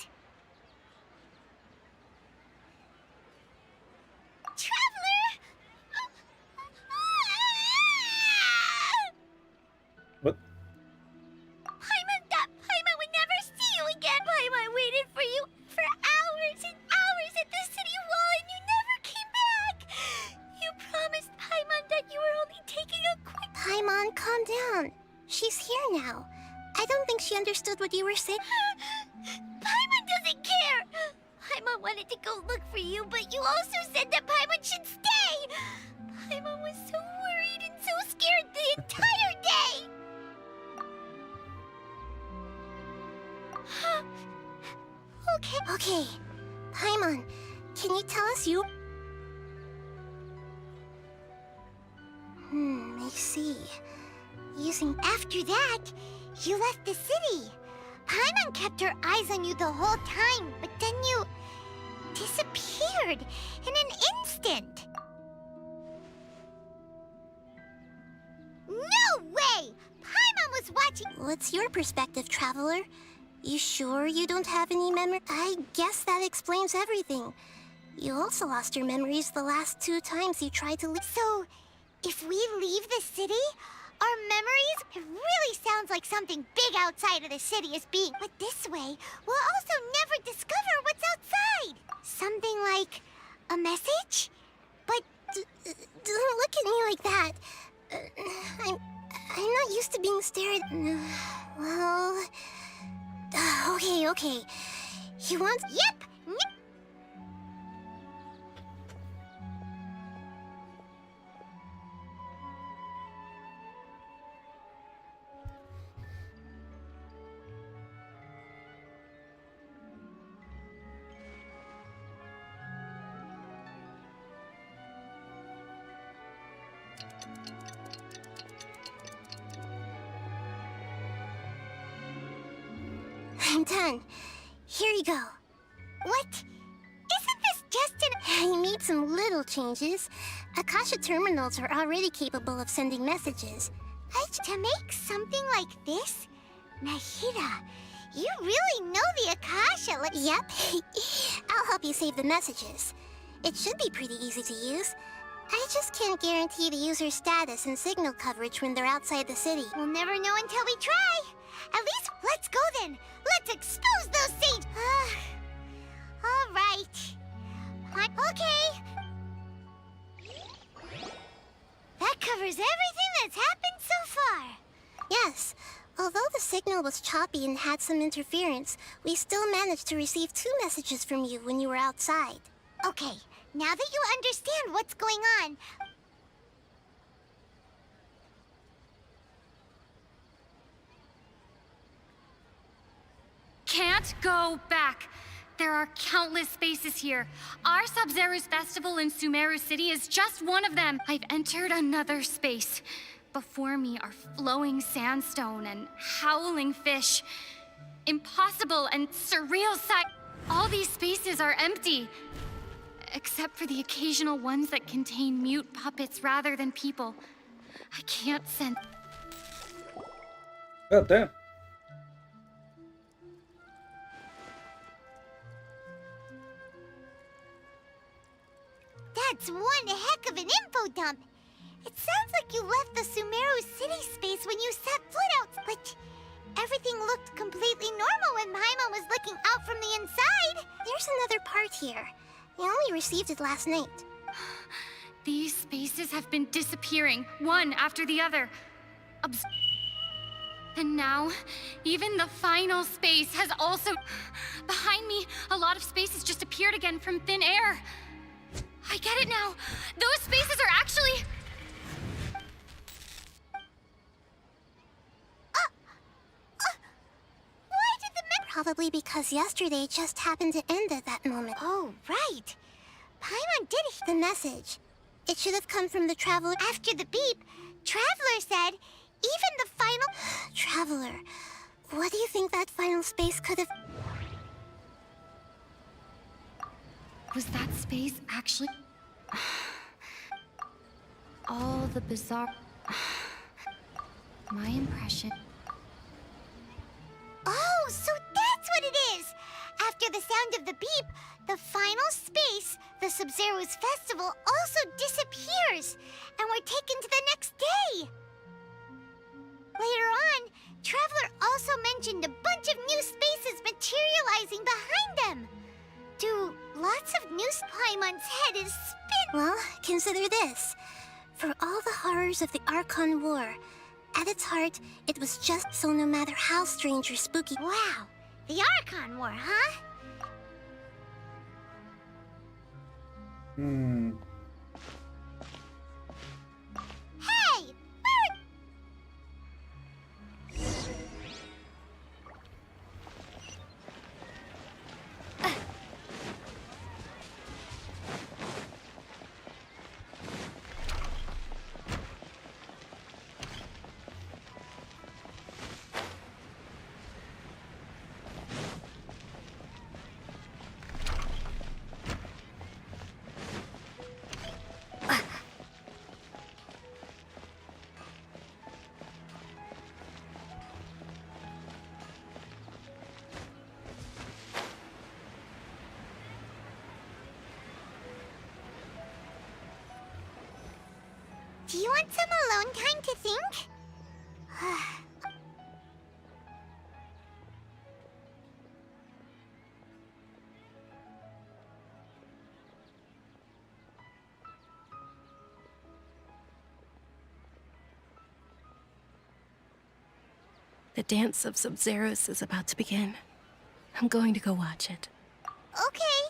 Traveler! What? Paimon would never see you again! Paimon waited for you for hours and hours at the city wall and you never came back! You promised Paimon that you were only taking a quick... Paimon, calm down. She's here now. I don't think she understood what you were saying. Paimon doesn't care! Paimon wanted to go look for you, but you also said that Paimon should stay! Paimon was so worried and so scared the entire day! Okay. Paimon, can you tell us you... I see. After that, you left the city. Paimon kept her eyes on you the whole time, but then you... disappeared in an instant. No way! Paimon was watching... What's your perspective, Traveler? You sure you don't have any memory? I guess that explains everything. You also lost your memories the last 2 times you tried to leave. So, if we leave the city, our memories... It really sounds like something big outside of the city is being... But this way, we'll also never discover what's outside. Something like a message? But... Don't look at me like that. I'm not used to being stared... Well... Okay. You want... Yep! I'm done. Here you go. What? Isn't this just an... I made some little changes. Akasha terminals are already capable of sending messages. To make something like this? Nahida, you really know the Akasha like... Yep. I'll help you save the messages. It should be pretty easy to use. I just can't guarantee the user's status and signal coverage when they're outside the city. We'll never know until we try. At least, let's go then. Let's expose those sage... All right. Okay. That covers everything that's happened so far. Yes. Although the signal was choppy and had some interference, we still managed to receive 2 messages from you when you were outside. Okay, now that you understand what's going on... Can't go back. There are countless spaces here. Our Sub-Zero's festival in Sumeru City is just one of them. I've entered another space. Before me are flowing sandstone and howling fish. Impossible and surreal sight. All these spaces are empty. Except for the occasional ones that contain mute puppets rather than people. I can't sense. God damn. That's one heck of an info dump. It sounds like you left the Sumeru city space when you set foot out, but everything looked completely normal when Paimon was looking out from the inside. There's another part here. We only received it last night. These spaces have been disappearing, one after the other. And now, even the final space has also... Behind me, a lot of spaces just appeared again from thin air. I get it now. Those spaces are actually... Why did the Probably because yesterday just happened to end at that moment. Oh, right. Paimon did The message. It should have come from the Traveler. After the beep, Traveler said, even the final... Traveler. What do you think that final space could have... Was that space actually... All the bizarre... My impression... Oh, so that's what it is! After the sound of the beep, the final space, the Sub-Zero's festival, also disappears, and we're taken to the next day! Later on, Traveler also mentioned a bunch of new spaces materializing behind them. Do lots of news Paimon's head is spin? Well, consider this. For all the horrors of the Archon War, at its heart, it was just so no matter how strange or spooky... Wow, the Archon War, huh? Hey! Do you want some alone time to think? The dance of Sub-Zeros is about to begin. I'm going to go watch it. Okay.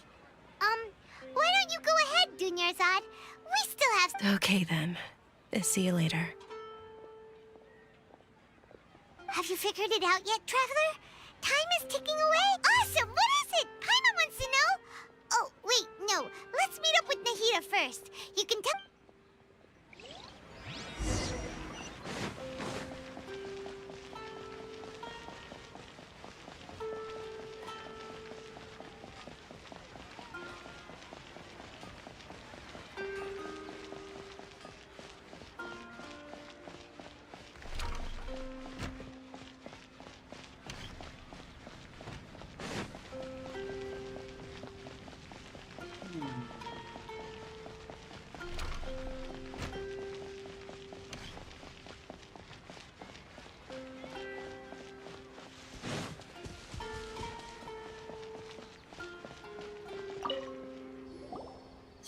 Why don't you go ahead, Dunyarzad? We still have... Okay then. See you later. Have you figured it out yet, Traveler? Time is ticking away. Awesome! What is it? Paimon wants to know. Oh, wait, no. Let's meet up with Nahida first. You can tell...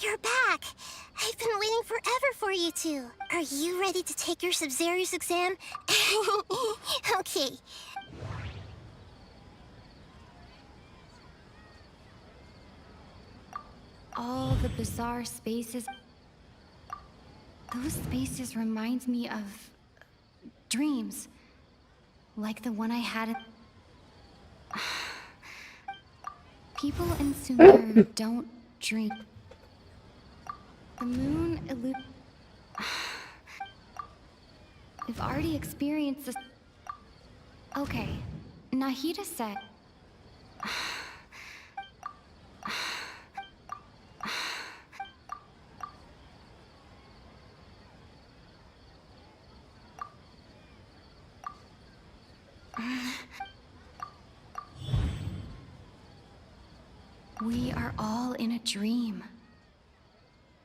You're back! I've been waiting forever for you two. Are you ready to take your Sub-Zero's exam? Okay. All the bizarre spaces... Those spaces remind me of... dreams. Like the one I had in... People in Sumeru don't dream. The moon We've already experienced this. Okay, Nahida said. We are all in a dream.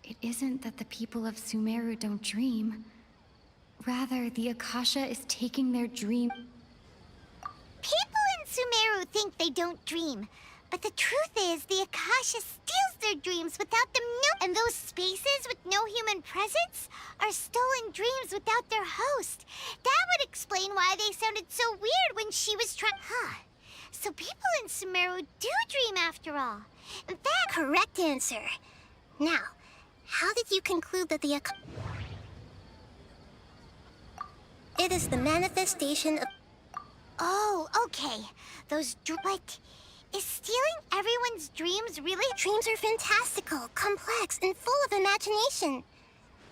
It isn't that the people of Sumeru don't dream. Rather, the Akasha is taking their dream. People in Sumeru think they don't dream, but the truth is the Akasha steals their dreams without them and those spaces with no human presence are stolen dreams without their host. That would explain why they sounded so weird when she was trying. So people in Sumeru do dream after all. In fact, correct answer. Now, how did you conclude that the It is the manifestation of... Oh, okay. Those But is stealing everyone's dreams really? Dreams are fantastical, complex, and full of imagination.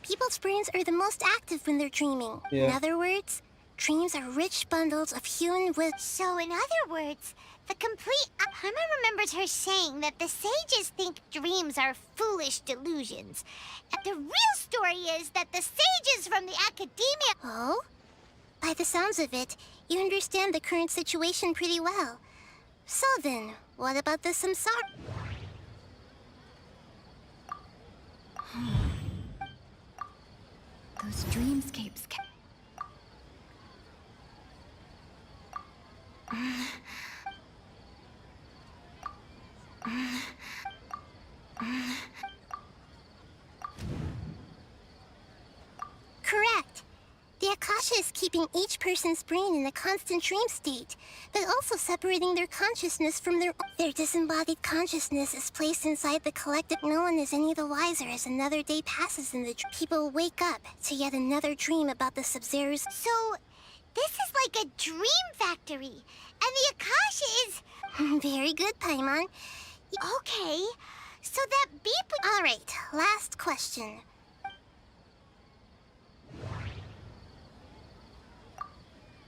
People's brains are the most active when they're dreaming. Yeah. In other words, dreams are rich bundles of human wisdom. So in other words, the complete... Paimon remembers her saying that the sages think dreams are foolish delusions. And the real story is that the sages from the academia... Oh? By the sounds of it, you understand the current situation pretty well. So then, what about the samsara? Those dreamscapes Correct. The Akasha is keeping each person's brain in a constant dream state, but also separating their consciousness from their disembodied consciousness is placed inside the collective. No one is any the wiser as another day passes and the people wake up to yet another dream about the Sub-Zero's. So, this is like a dream factory, and the Akasha is... Very good, Paimon. Okay, so that beep... All right, last question.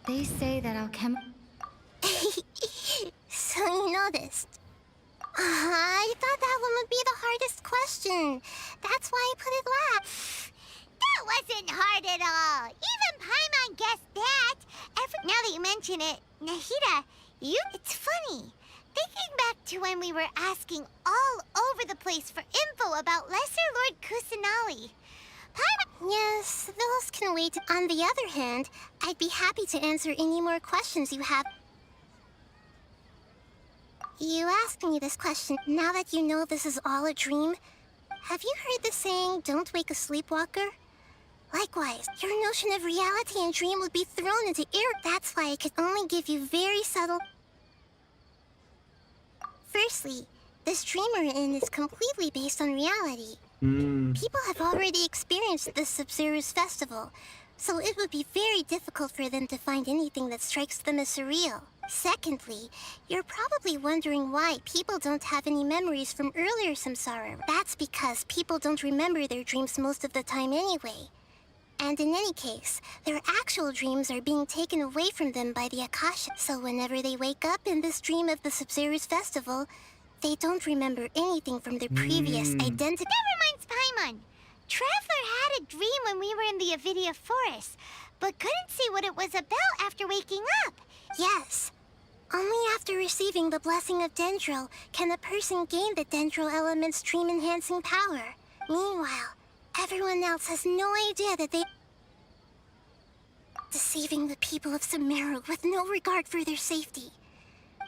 They say that So you noticed. I thought that one would be the hardest question. That's why I put it last. That wasn't hard at all. Even Paimon guessed that. Now that you mention it, Nahida, it's funny. Thinking back to when we were asking all over the place for info about Lesser Lord Kusanali. Yes, those can wait. On the other hand, I'd be happy to answer any more questions you have. You asked me this question. Now that you know this is all a dream, have you heard the saying, don't wake a sleepwalker? Likewise, your notion of reality and dream would be thrown into air. That's why I could only give you very subtle... Firstly, this dream we're in is completely based on reality. People have already experienced the Sub-Zero's festival, so it would be very difficult for them to find anything that strikes them as surreal. Secondly, you're probably wondering why people don't have any memories from earlier samsara. That's because people don't remember their dreams most of the time anyway. And in any case, their actual dreams are being taken away from them by the Akasha. So whenever they wake up in this dream of the Sub-Zero's festival, they don't remember anything from their previous identity. That reminds Paimon. Traveler had a dream when we were in the Avidia Forest, but couldn't see what it was about after waking up. Yes. Only after receiving the blessing of Dendril can a person gain the Dendril element's dream-enhancing power. Meanwhile, everyone else has no idea that they... Deceiving the people of Sumeru with no regard for their safety.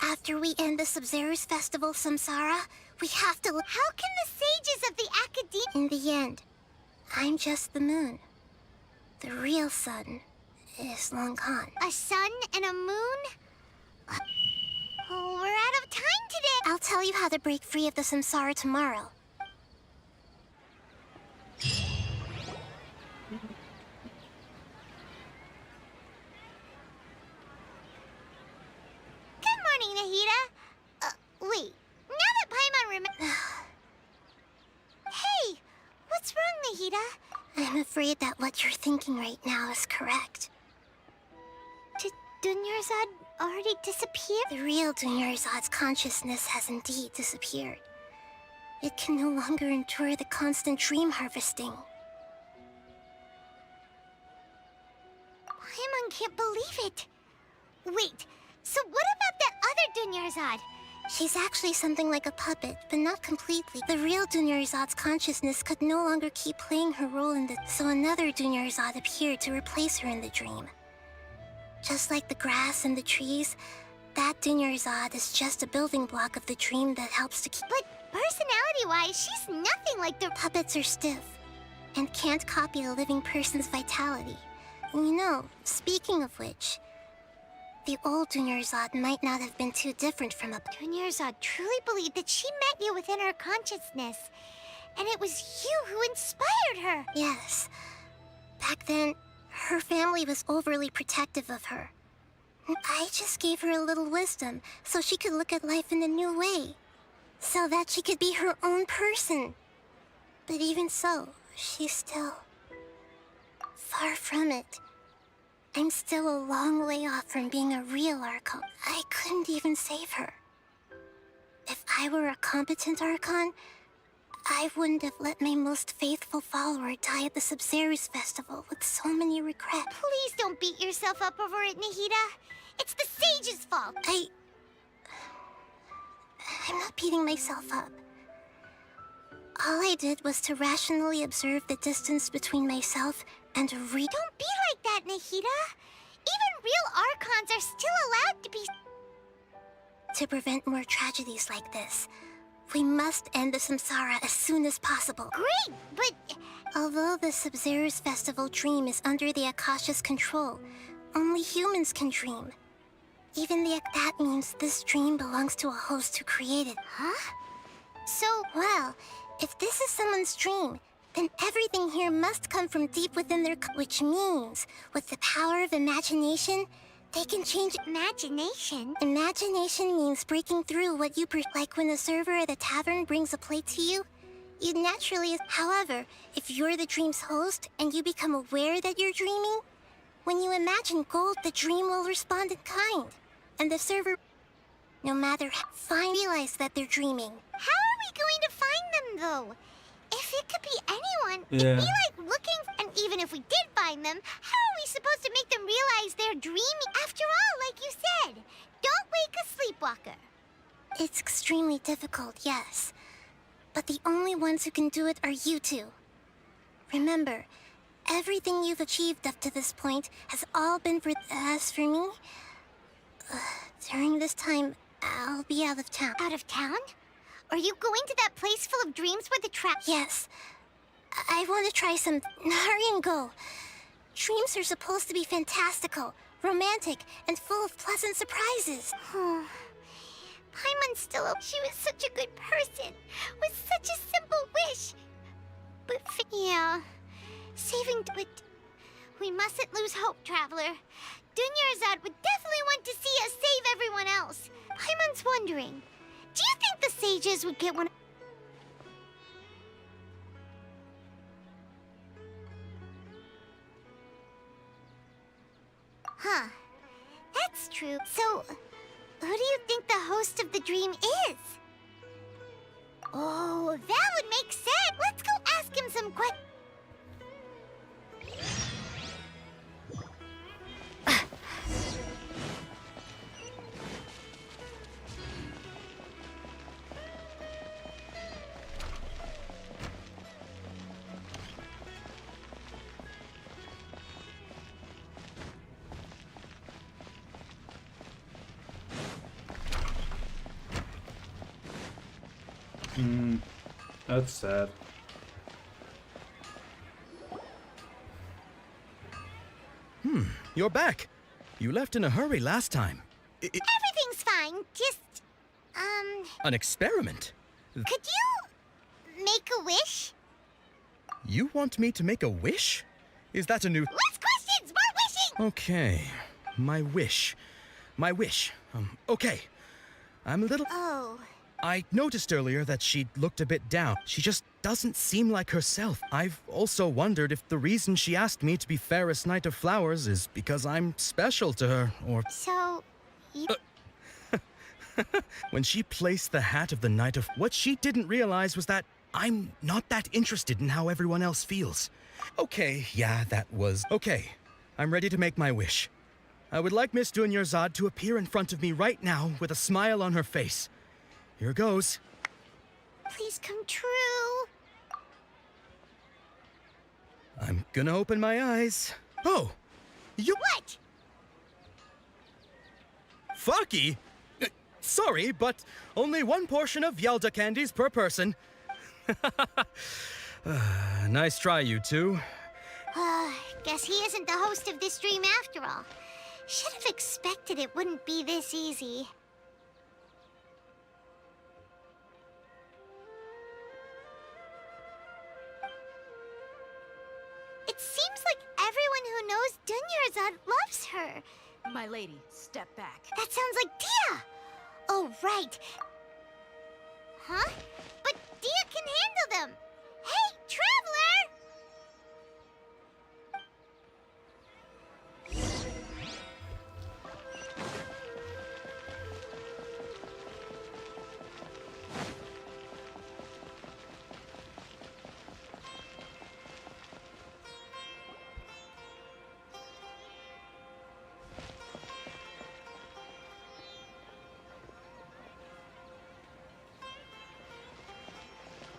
After we end the Sub-Zero's festival samsara, we have to... How can the sages of the academia... In the end, I'm just the moon. The real sun is long gone. A sun and a moon? Oh, we're out of time today. I'll tell you how to break free of the samsara tomorrow. Nahida? Wait. Now that Paimon Hey! What's wrong, Nahida? I'm afraid that what you're thinking right now is correct. Dunyarzad already disappeared? The real Dunyarzad's consciousness has indeed disappeared. It can no longer endure the constant dream harvesting. Paimon can't believe it. Wait, so what about that other Dunyarzad? She's actually something like a puppet, but not completely. The real Dunyarzad's consciousness could no longer keep playing her role in so another Dunyarzad appeared to replace her in the dream. Just like the grass and the trees, that Dunyarzad is just a building block of the dream that helps to keep... But personality-wise, she's nothing like the... Puppets are stiff, and can't copy a living person's vitality. You know, speaking of which, the old Dunyarzad might not have been too different from a... Dunyarzad truly believed that she met you within her consciousness, and it was you who inspired her. Yes. Back then, her family was overly protective of her. I just gave her a little wisdom so she could look at life in a new way, so that she could be her own person. But even so, she's still... far from it. I'm still a long way off from being a real Archon. I couldn't even save her. If I were a competent Archon, I wouldn't have let my most faithful follower die at the Sabzeruz festival with so many regrets. Please don't beat yourself up over it, Nahida. It's the sage's fault. I'm not beating myself up. All I did was to rationally observe the distance between myself and Don't be like that, Nahida. Even real Archons are still allowed to be... To prevent more tragedies like this, we must end the samsara as soon as possible. Great, but... Although the Sabzeruz festival dream is under the Akasha's control, only humans can dream. Even that means this dream belongs to a host who created. Huh? So, well, if this is someone's dream, then everything here must come from deep within their... Which means, with the power of imagination, they can change... Imagination? Imagination means breaking through what you... Like when a server at a tavern brings a plate to you, you'd naturally... However, if you're the dream's host and you become aware that you're dreaming, when you imagine gold, the dream will respond in kind. And the server, no matter how... realize that they're dreaming. How are we going to find them, though? If it could be anyone, it'd be like looking... And even if we did find them, how are we supposed to make them realize they're dreaming? After all, like you said, don't wake a sleepwalker. It's extremely difficult, yes. But the only ones who can do it are you two. Remember, everything you've achieved up to this point has all been for... As for me, during this time, I'll be out of town. Out of town? Are you going to that place full of dreams where the trap... Yes. I want to try some... Hurry and go. Dreams are supposed to be fantastical, romantic, and full of pleasant surprises. Paimon's still... She was such a good person, with such a simple wish. But... Yeah. Saving... But... We mustn't lose hope, Traveler. Dunyarzad would definitely want to see us save everyone else. Paimon's wondering... Do you think the sages would get one? Huh. That's true. So, who do you think the host of the dream is? Oh, that would make sense. Let's go ask him some questions. That's sad. You're back. You left in a hurry last time. Everything's fine. Just, An experiment? Could you make a wish? You want me to make a wish? Is that a new... Less questions! More wishing! Okay. My wish. Okay. I'm a little... Oh. I noticed earlier that she looked a bit down. She just doesn't seem like herself. I've also wondered if the reason she asked me to be Fairest Knight of Flowers is because I'm special to her, or... So, you... When she placed the hat of the Knight of... What she didn't realize was that I'm not that interested in how everyone else feels. Okay, yeah, that was... Okay, I'm ready to make my wish. I would like Miss Dunyarzad to appear in front of me right now with a smile on her face. Here goes. Please come true. I'm gonna open my eyes. Oh! You... What? Faki? Sorry, but only one portion of Yalda candies per person. Nice try, you two. Guess he isn't the host of this dream after all. Should have expected it wouldn't be this easy. It seems like everyone who knows Dunyarzad loves her. My lady, step back. That sounds like Dia! Oh, right. Huh? But Dia can handle them! Hey, Traveler!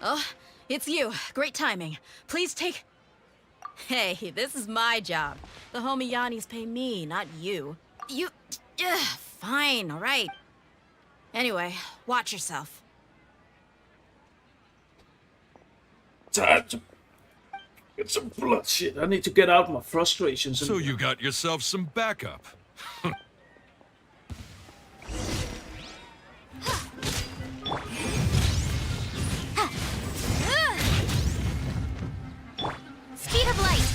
Oh, it's you. Great timing. Please take... Hey, this is my job. The homie Yannis pay me, not you. You... fine, all right. Anyway, watch yourself. Time to get some blood shit. I need to get out my frustrations. So you got yourself some backup. Speed of light!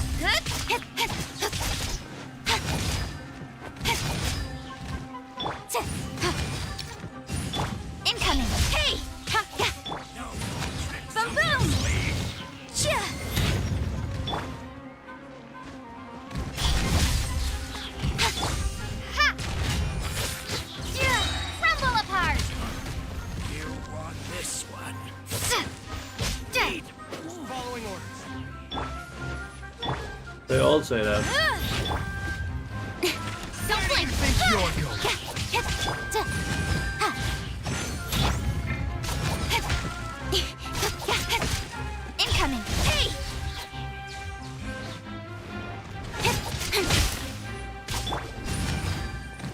Incoming! Hey! Boom boom! Rumble apart! You want this one? Following orders. They all say that. Something! Incoming! Hey!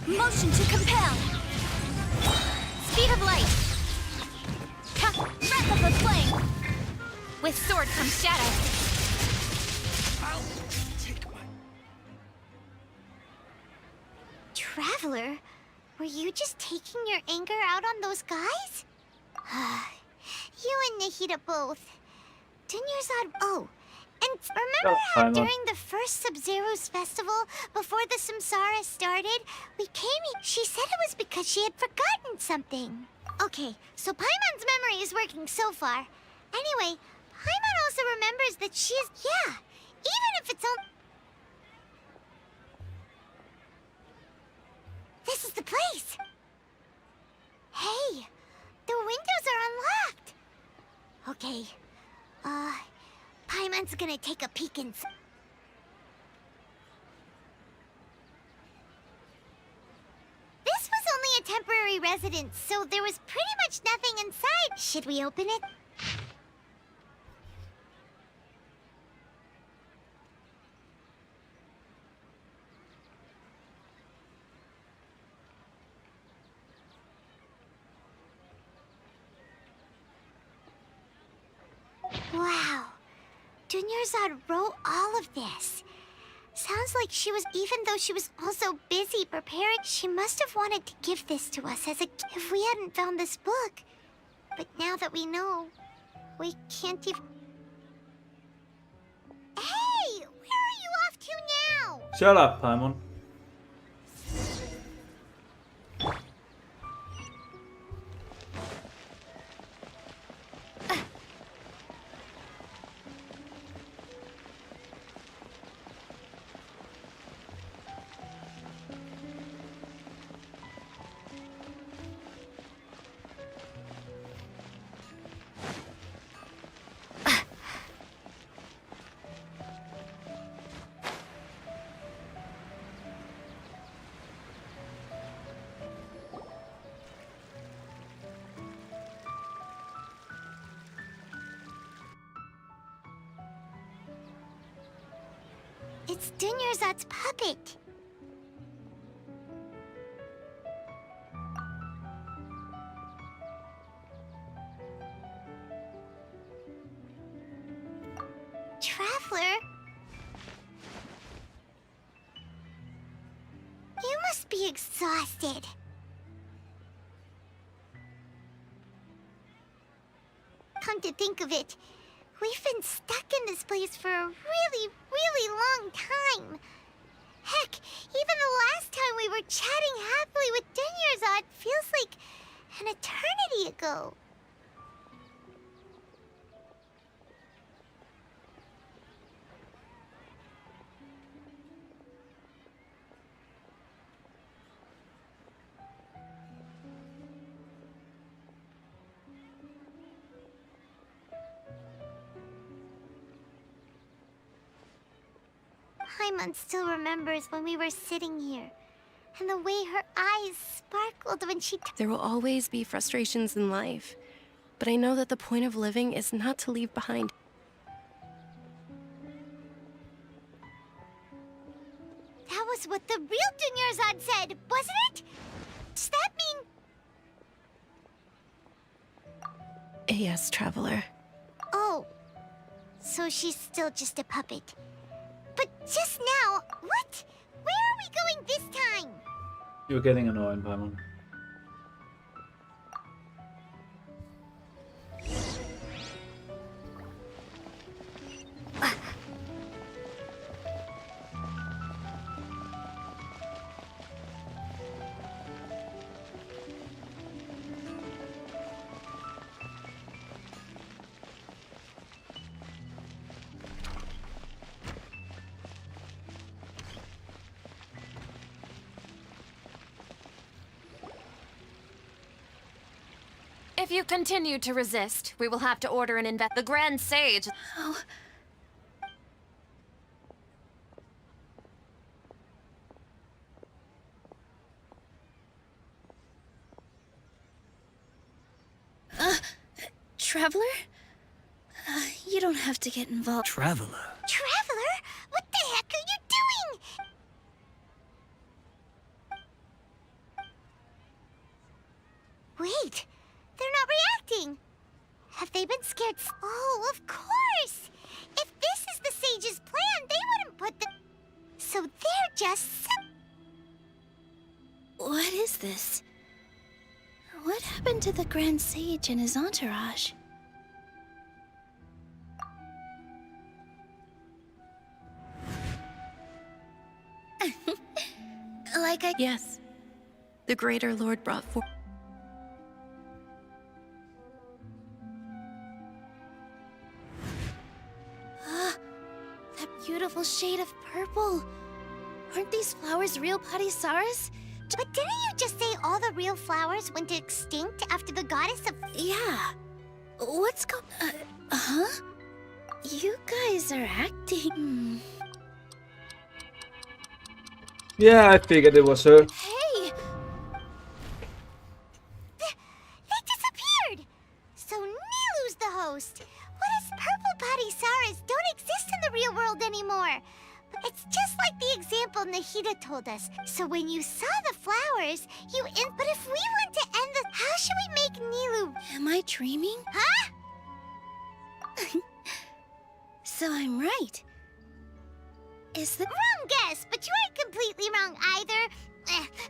Motion to compel! Speed of light! Breath of the flame! With sword comes shadow! Traveler, were you just taking your anger out on those guys? You and Nahida both. Dunyarzad... Oh, and remember how during the first Sub-Zero's festival, before the Samsara started, we came here... She said it was because she had forgotten something. Okay, so Paimon's memory is working so far. Anyway, Paimon also remembers that she is... Yeah, even if it's only... This is the place! Hey, the windows are unlocked! Okay, Paimon's gonna take a peek inside. This was only a temporary residence, so there was pretty much nothing inside. Should we open it? Wow. Dunyarzad wrote all of this. Sounds like she was, even though she was also busy preparing, she must have wanted to give this to us as a gift if we hadn't found this book. But now that we know, we can't even... Hey! Where are you off to now? Shut up, Paimon. It's Dunyarzad's puppet. Traveler? You must be exhausted. Come to think of it, we've been stuck in this place for a really, really long time. Heck, even the last time we were chatting happily with Dunyarzad feels like an eternity ago. Paimon still remembers when we were sitting here, and the way her eyes sparkled when she There will always be frustrations in life, but I know that the point of living is not to leave behind. That was what the real Dunyarzad said, wasn't it? Does that mean... Yes, Traveler. Oh, so she's still just a puppet. But just now, what? Where are we going this time? You're getting annoying, Paimon. If you continue to resist, we will have to order an The Grand Sage. Oh. Traveler? You don't have to get involved. Traveler? Traveler? What the heck are you doing? Wait, they're not reacting. Have they been scared? Oh, of course! If this is the sage's plan, they wouldn't put the... So they're just... What is this? What happened to the Grand Sage and his entourage? Yes. The Greater Lord brought forth... That beautiful shade of purple. Aren't these flowers real Padisaras? But didn't you just say all the real flowers went extinct after the goddess of... Yeah. What's huh? You guys are acting... Yeah, I figured it was her. Hey! They disappeared! So Nilu's the host. What if purple Padisaras don't exist in the real world anymore? It's just like the example Nahida told us. So when you saw the flowers, But if we want to end the... How should we make Nilu... Am I dreaming? Huh? So I'm right. Is the... Wrong guess, but you aren't completely wrong either.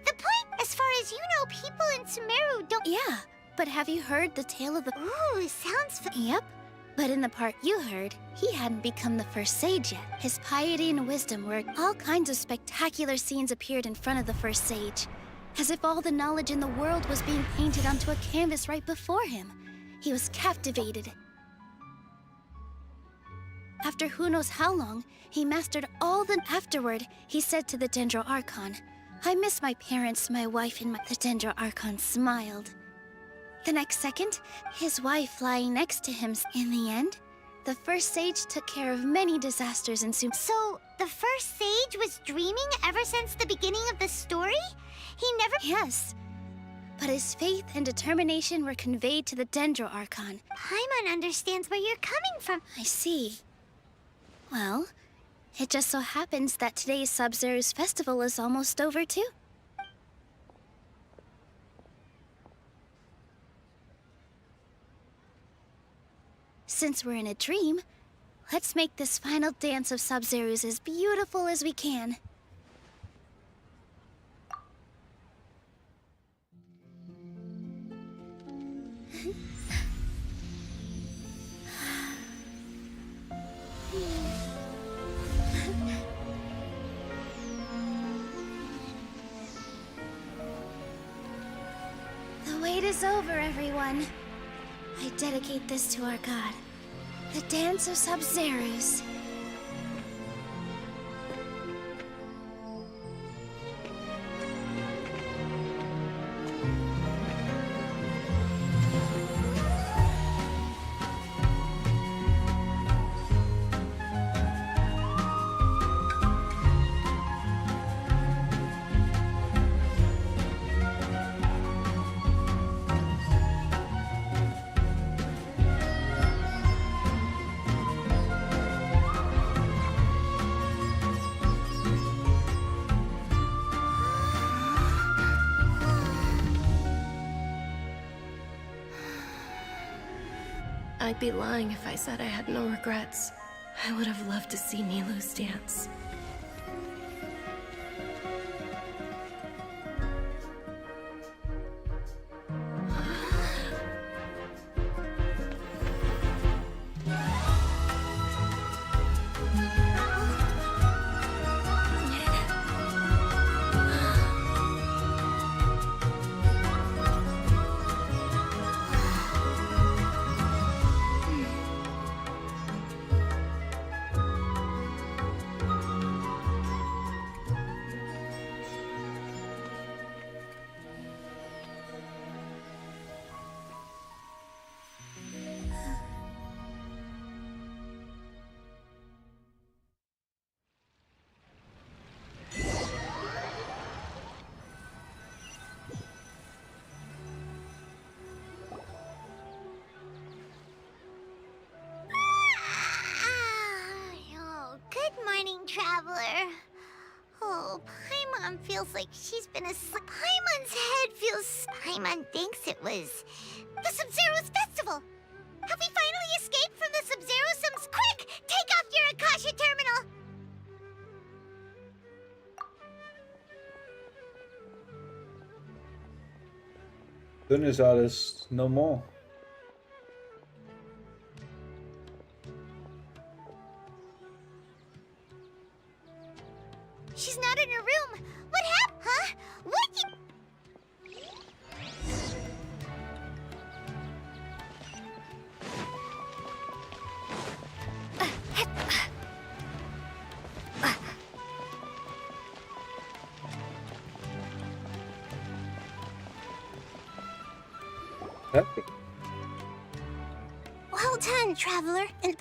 The point, as far as you know, people in Sumeru don't... Yeah, but have you heard the tale of the... Ooh, sounds... Yep. But in the part you heard, he hadn't become the first sage yet. His piety and wisdom were... All kinds of spectacular scenes appeared in front of the first sage. As if all the knowledge in the world was being painted onto a canvas right before him. He was captivated. After who knows how long, he mastered all the... Afterward, he said to the Dendro Archon, "I miss my parents, my wife, and my..." The Dendro Archon smiled. The next second, his wife lying next to him. In the end, the first sage took care of many disasters in Sumeru. So, the first sage was dreaming ever since the beginning of the story? He never... Yes. But his faith and determination were conveyed to the Dendro Archon. Paimon understands where you're coming from. I see. Well, It just so happens that today's Sub-Zero's festival is almost over, too. Since we're in a dream, let's make this final dance of Sub-Zero's as beautiful as we can. The wait is over, everyone. I dedicate this to our god, the Dance of Sub-Zeros. I'd be lying if I said I had no regrets. I would have loved to see Nilou's dance. Oh, good morning, traveler. Oh, Paimon feels like she's been asleep. Paimon's head feels... Paimon thinks it was the Sub-Zero's festival. Have we finally escaped from the Sub-Zero-Sims? Quick! Take off your Akasha terminal! Dunyarzad is no more. She's not in her room. What happened? Huh? What? Well done, traveler, and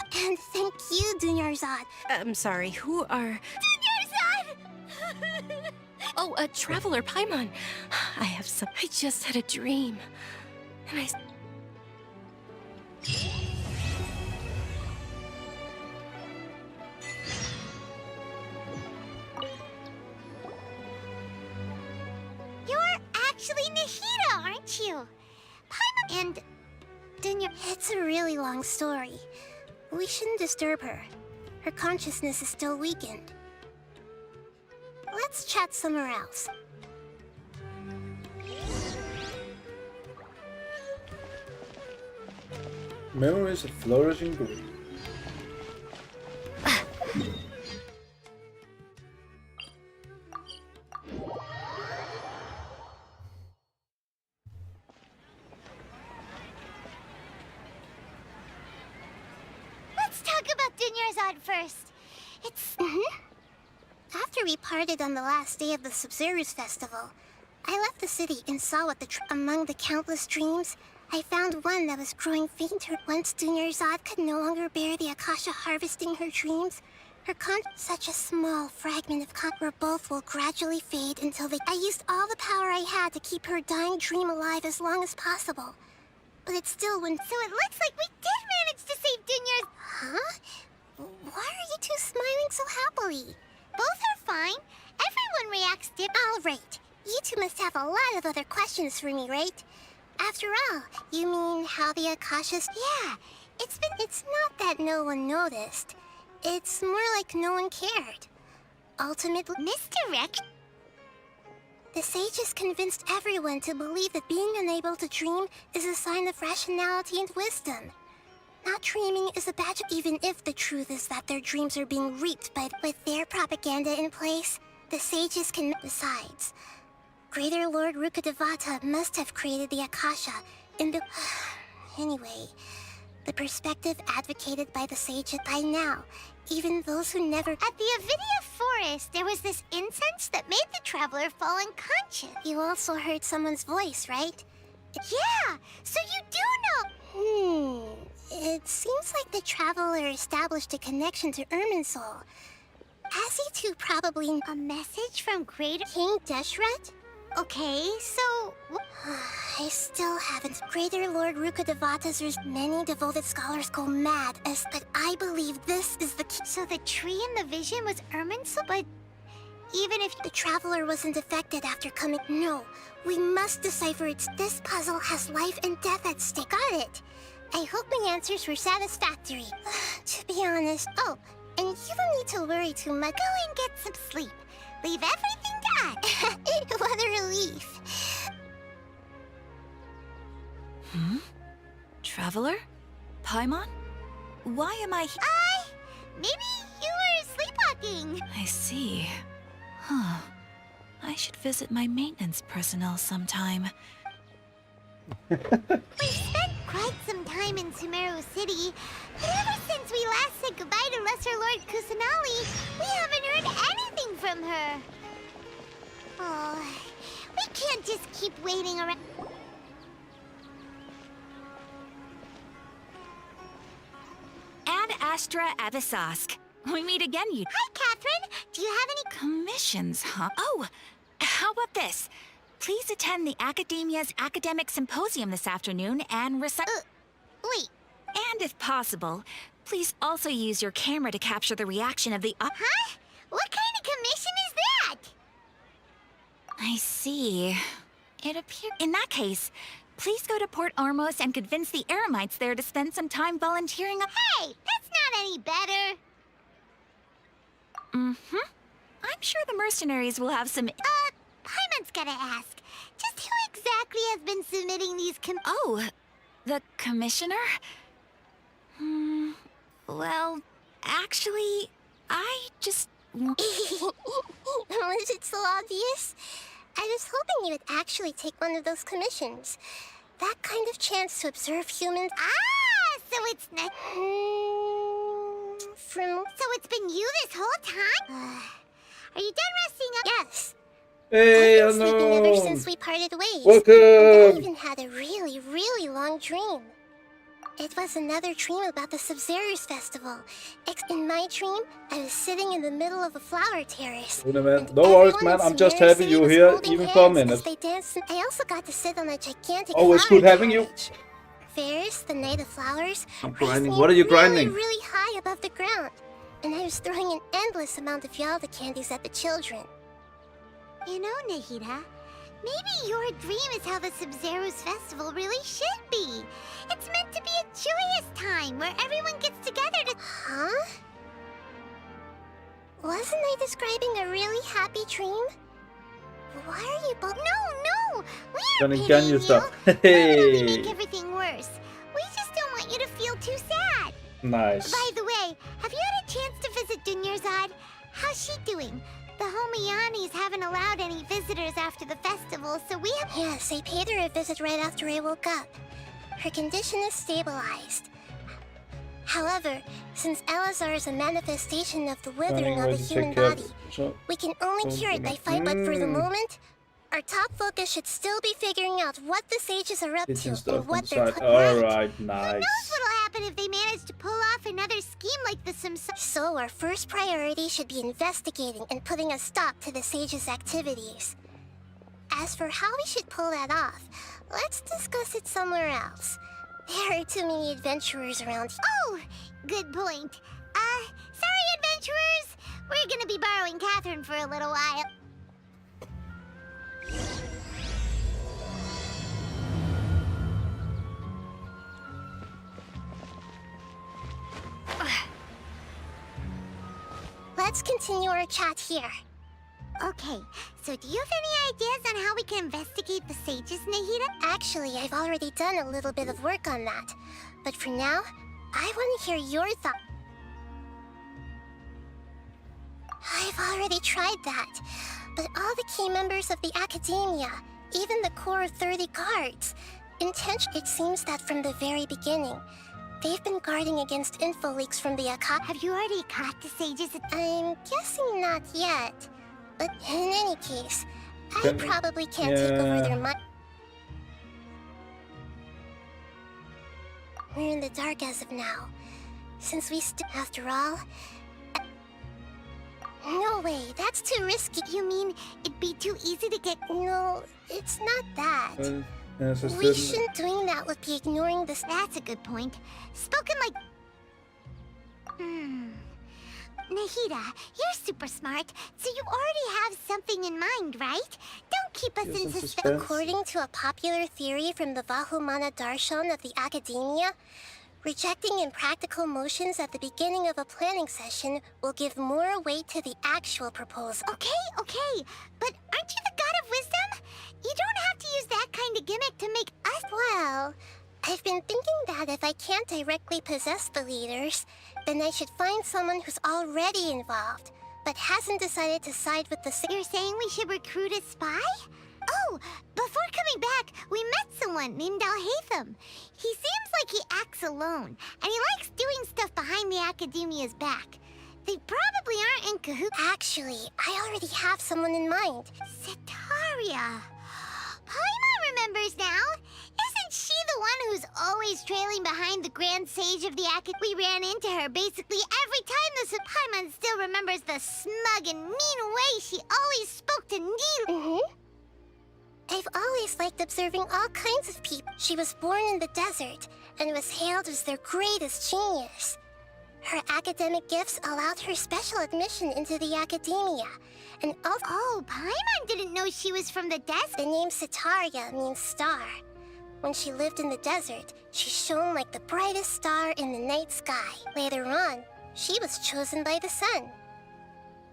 thank you, Dunyarzad. I'm sorry, who are... Dunyarzad! Oh, a traveler, Paimon. I just had a dream. And I... You're actually Nahida, aren't you? Paimon and... It's a really long story. We shouldn't disturb her. Her consciousness is still weakened. Let's chat somewhere else. Memories of flourishing green. Let's talk about Dunyarzad first. It's... After we parted on the last day of the Sub-Zero's festival, I left the city and saw what among the countless dreams, I found one that was growing fainter. Once Dunyarzad could no longer bear the Akasha harvesting her dreams, such a small fragment of where both will gradually fade until I used all the power I had to keep her dying dream alive as long as possible. But it still wouldn't... So it looks like we did manage to save Dunyar's... Huh? Why are you two smiling so happily? Both are fine. Everyone reacts differently. All right. You two must have a lot of other questions for me, right? After all, you mean how the Akashas... Yeah, It's not that no one noticed. It's more like no one cared. Ultimately... Misdirection? The sages convinced everyone to believe that being unable to dream is a sign of rationality and wisdom. Not dreaming is a badge, even if the truth is that their dreams are being reaped by... With their propaganda in place, the sages can... Besides, Greater Lord Rukkhadevata must have created the Akasha in the... Anyway, the perspective advocated by the sages by now, even those who never... At the Avidia Forest, there was this incense that made the traveler fall unconscious. You also heard someone's voice, right? Yeah, so you do know. It seems like the traveler established a connection to Irminsul. As he too probably... A message from Greater King Deshret? Okay, so... I still haven't. Greater Lord Rukkhadevata's many devoted scholars go mad, but I believe this is the key. So the tree in the vision was Irminsul, but even if the traveler wasn't affected after coming... No, we must decipher it. This puzzle has life and death at stake. Got it. I hope my answers were satisfactory. To be honest... Oh, and you don't need to worry too much. Go and get some sleep. Leave everything to us. What a relief. Traveler? Paimon? Why am I Maybe you were sleepwalking. I see. Huh. I should visit my maintenance personnel sometime. We've spent quite some time in Sumeru City, but ever since we last said goodbye to Lesser Lord Kusanali, we haven't heard anything from her. Oh, we can't just keep waiting around. Ad Astra Avisask. We meet again, you... Hi, Catherine. Do you have any Commissions, huh? Oh, how about this? Please attend the Academia's Academic Symposium this afternoon and recite... Wait. And if possible, please also use your camera to capture the reaction of the... Huh? What kind of commission is that? I see. It appears... In that case, please go to Port Ormos and convince the Eremites there to spend some time volunteering... Hey, that's not any better. Mm-hmm. I'm sure the mercenaries will have some... Paimon's gotta ask. Just who exactly has been submitting these Oh, the commissioner? Well, actually, I just... Was it so obvious? I was hoping you would actually take one of those commissions. That kind of chance to observe humans... So it's not... So it's been you this whole time? Are you done resting up? Yes. Hey, I've been sleeping ever since we parted ways. Welcome. And I even had a really, really long dream. It was another dream about the Sub-Zerus festival. In my dream, I was sitting in the middle of a flower terrace. No worries, man. I'm just having you here, even for a minute. They danced. I also got to sit on a gigantic Always flower good having you. Ferris, the Knight of Flowers, I'm grinding. What are you grinding? really high above the ground. And I was throwing an endless amount of Yalda candies at the children. You know, Nahida, maybe your dream is how the Sub-Zerus festival really should be. It's meant to be a joyous time where everyone gets together to... Huh? Wasn't I describing a really happy dream? Why are you both... No! We Gonna aren't gun pitying you stuff. Why would we Hey. make everything worse? We just don't want you to feel too sad. Nice. By the way, have you had a chance to visit Dunyarzad? How's she doing? The Homianis haven't allowed any visitors after the festival, so we have... Yes, I paid her a visit right after I woke up. Her condition is stabilized. However, since Elazar is a manifestation of the withering of the human body, we can only cure it by fight, but for the moment, our top focus should still be figuring out what the sages are up to and what they're putting Alright, Who nice. knows what'll happen if they manage to pull off another scheme like the So our first priority should be investigating and putting a stop to the sages' activities. As for how we should pull that off, let's discuss it somewhere else. There are too many adventurers around here. Oh, good point. Sorry adventurers, we're gonna be borrowing Catherine for a little while. Let's continue our chat here. Okay, so do you have any ideas on how we can investigate the sages, Nahida? Actually, I've already done a little bit of work on that. But for now, I want to hear your thoughts. I've already tried that. But all the key members of the Academia, even the core of 30 guards, it seems that from the very beginning, they've been guarding against info leaks from the Have you already caught the sages? I'm guessing not yet. But in any case, I probably can't take over their mind. We're in the dark as of now. Since after all... No way, that's too risky. You mean it'd be too easy to get... No, it's not that. Så We shouldn't doing that would be ignoring this. That's a good point. Spoken like... Nahida, you're super smart, so you already have something in mind, right? Don't keep us in suspense. According to a popular theory from the Vahumana Darshan of the Academia, rejecting impractical motions at the beginning of a planning session will give more weight to the actual proposal. Okay, but aren't you the god of wisdom? You don't have to use that kind of gimmick to make us... Well, I've been thinking that if I can't directly possess the leaders, then I should find someone who's already involved, but hasn't decided to side with the... You're saying we should recruit a spy? Oh, before coming back, we met someone named Alhaitham. He seems like he acts alone, and he likes doing stuff behind the Academia's back. They probably aren't in cahoots. Actually, I already have someone in mind. Setaria. Paimon remembers now. Isn't she the one who's always trailing behind the Grand Sage of the Acad? We ran into her basically every time Paimon still remembers the smug and mean way she always spoke to Neil. I've always liked observing all kinds of people. She was born in the desert and was hailed as their greatest genius. Her academic gifts allowed her special admission into the Academia. And oh, Paimon didn't know she was from the desert. The name Setaria means star. When she lived in the desert, she shone like the brightest star in the night sky. Later on, she was chosen by the sun.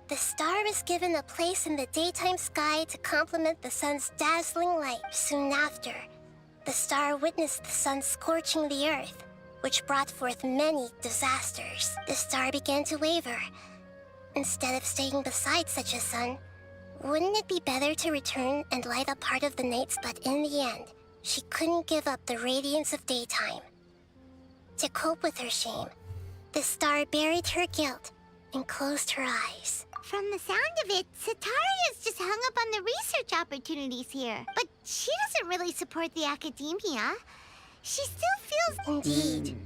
The star was given a place in the daytime sky to complement the sun's dazzling light. Soon after, the star witnessed the sun scorching the earth, which brought forth many disasters. The star began to waver. Instead of staying beside such a sun, wouldn't it be better to return and light up part of the nights? But in the end, she couldn't give up the radiance of daytime. To cope with her shame, the star buried her guilt and closed her eyes. From the sound of it, Setaria's just hung up on the research opportunities here. But she doesn't really support the Academia. She still feels... Indeed.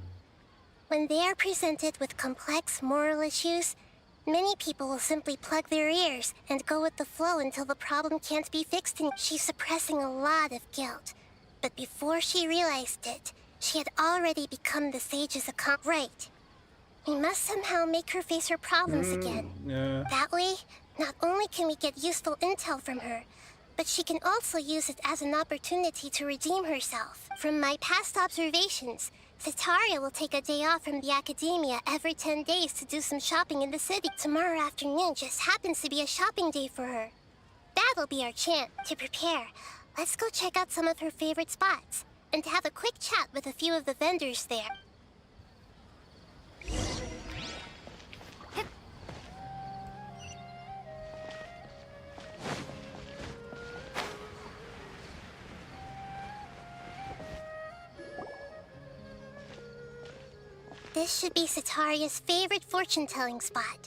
When they are presented with complex moral issues, many people will simply plug their ears and go with the flow until the problem can't be fixed, and she's suppressing a lot of guilt. But before she realized it, she had already become the sage's accomplice. Right. We must somehow make her face her problems again. That way, not only can we get useful intel from her, but she can also use it as an opportunity to redeem herself. From my past observations, Setaria will take a day off from the Academia every 10 days to do some shopping in the city. Tomorrow afternoon just happens to be a shopping day for her. That'll be our chance to prepare. Let's go check out some of her favorite spots, and have a quick chat with a few of the vendors there. This should be Setaria's favorite fortune-telling spot.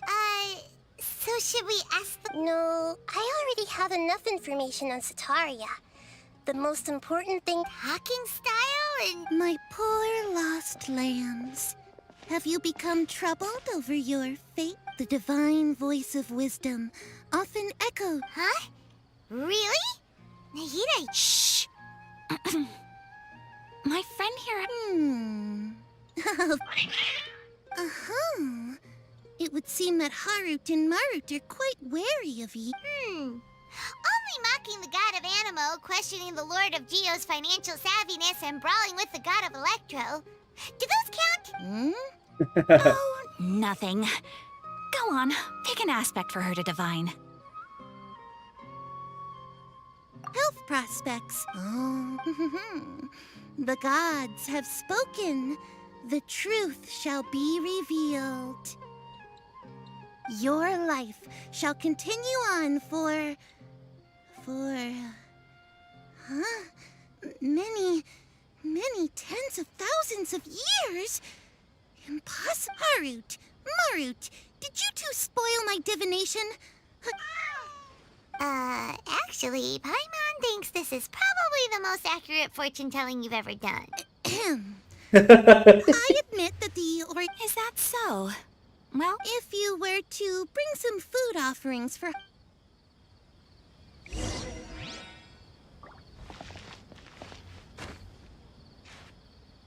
So should we ask the... No, I already have enough information on Setaria. The most important thing... Talking style and... My poor lost lambs. Have you become troubled over your fate? The divine voice of wisdom often echoed... Huh? Really? Nahida... Shh! My friend here... Uh-huh. It would seem that Harut and Marut are quite wary of you. Only mocking the god of Animo, questioning the Lord of Geo's financial savviness, and brawling with the god of Electro. Do those count? Oh, nothing. Go on, pick an aspect for her to divine. Health prospects. Oh, the gods have spoken. The truth shall be revealed. Your life shall continue on for... many tens of thousands of years? Impossible. Harut, Marut, did you two spoil my divination? Actually, Paimon thinks this is probably the most accurate fortune-telling you've ever done. I admit that Is that so? Well, if you were to bring some food offerings for...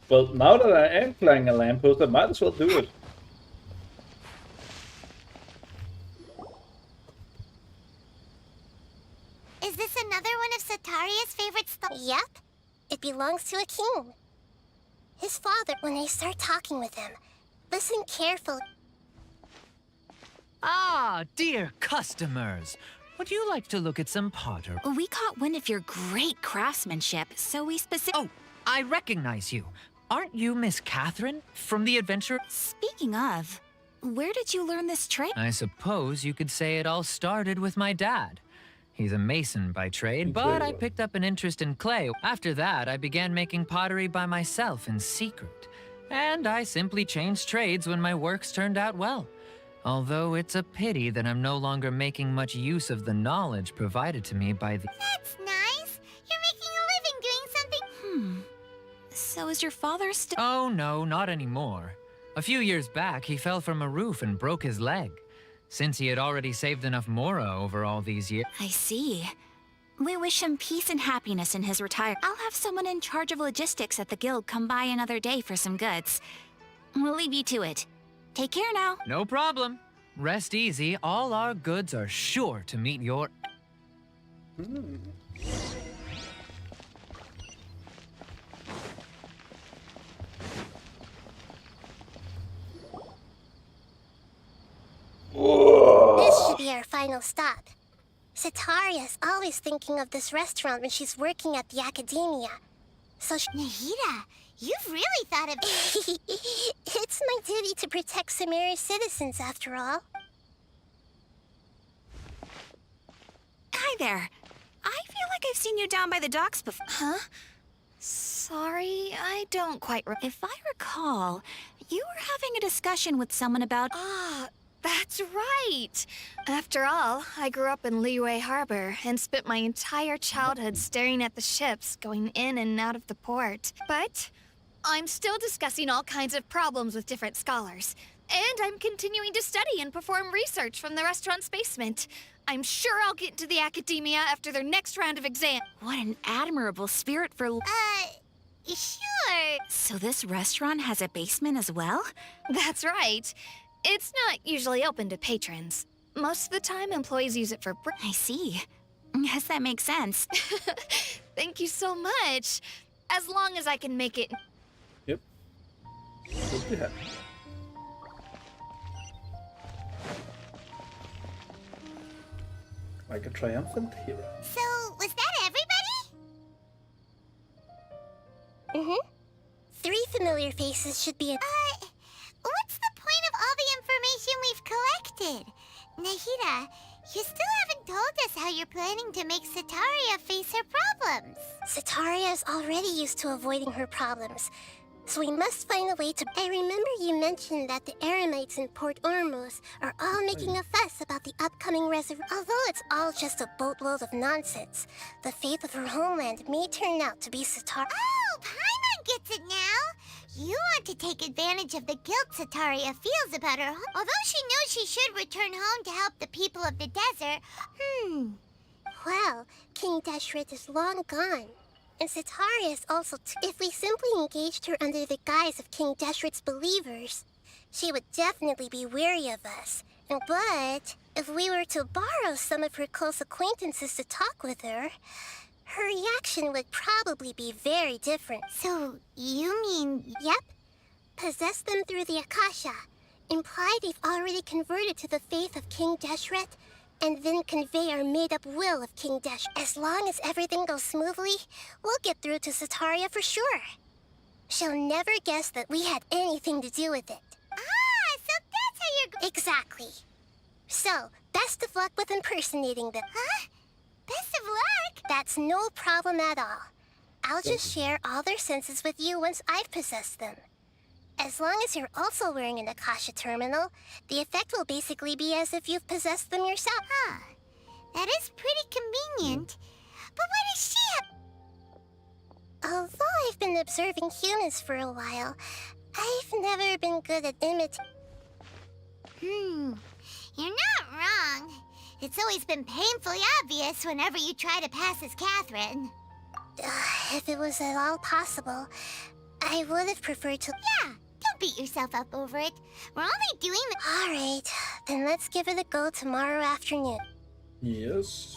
Well, now that I am flying a lamppost, I might as well do it. Is this another one of Sataria's favorite stuff? Yep. It belongs to a king. His father, when I start talking with him, listen carefully. Ah, dear customers. Would you like to look at some pottery? we caught wind of your great craftsmanship, so we Oh, I recognize you. Aren't you Miss Catherine from the adventure? Speaking of, where did you learn this trade? I suppose you could say it all started with my dad. He's a mason by trade, but I picked up an interest in clay. After that, I began making pottery by myself in secret. And I simply changed trades when my works turned out well. Although it's a pity that I'm no longer making much use of the knowledge provided to me by the... That's nice. You're making a living doing something... So is your father still... Oh, no, not anymore. A few years back, he fell from a roof and broke his leg. Since he had already saved enough Mora over all these years... I see. We wish him peace and happiness in his retirement. I'll have someone in charge of logistics at the guild come by another day for some goods. We'll leave you to it. Take care now. No problem. Rest easy. All our goods are sure to meet your... This should be our final stop. Sataria's always thinking of this restaurant when she's working at the academia. So Nahida, you've really thought of... It's my duty to protect Sumeru's citizens, after all. Hi there. I feel like I've seen you down by the docks before. Huh? Sorry, I don't quite If I recall, you were having a discussion with someone about... That's right! After all, I grew up in Liyue Harbor and spent my entire childhood staring at the ships going in and out of the port. But I'm still discussing all kinds of problems with different scholars. And I'm continuing to study and perform research from the restaurant's basement. I'm sure I'll get into the academia after their next round of exams. What an admirable spirit for... Sure. So this restaurant has a basement as well? That's right. It's not usually open to patrons. Most of the time, employees use it for... I see. Guess that makes sense. Thank you so much. As long as I can make it... Yep. Good to have. Like a triumphant hero. So, was that everybody? 3 familiar faces should be... What's the point of all the information we've collected? Nahida, you still haven't told us how you're planning to make Sataria face her problems. Sataria is already used to avoiding her problems, so we must find a way to... I remember you mentioned that the Eremites in Port Ormuz are all making a fuss about the upcoming resurrection. Although it's all just a boatload of nonsense, the fate of her homeland may turn out to be Sataria. Oh, Paimon gets it now. You want to take advantage of the guilt Sataria feels about her home. Although she knows she should return home to help the people of the desert. Well, King Deshret is long gone. And Sataria is also if we simply engaged her under the guise of King Deshret's believers, She would definitely be weary of us. But if we were to borrow some of her close acquaintances to talk with her, her reaction would probably be very different. So, you mean... Yep. Possess them through the Akasha. Imply they've already converted to the faith of King Deshret, and then convey our made-up will of King Desh. As long as everything goes smoothly, we'll get through to Sataria for sure. She'll never guess that we had anything to do with it. Ah, so that's how you're Exactly. So, best of luck with impersonating them. Huh? Best of luck? That's no problem at all. I'll just share all their senses with you once I've possessed them. As long as you're also wearing an Akasha terminal, the effect will basically be as if you've possessed them yourself. Huh. That is pretty convenient. But what is she up? Although I've been observing humans for a while, I've never been good at imitating. You're not wrong. It's always been painfully obvious whenever you try to pass as Catherine. If it was at all possible, I would have preferred to... Yeah, don't beat yourself up over it. We're only doing the... All right, then let's give it a go tomorrow afternoon. Yes.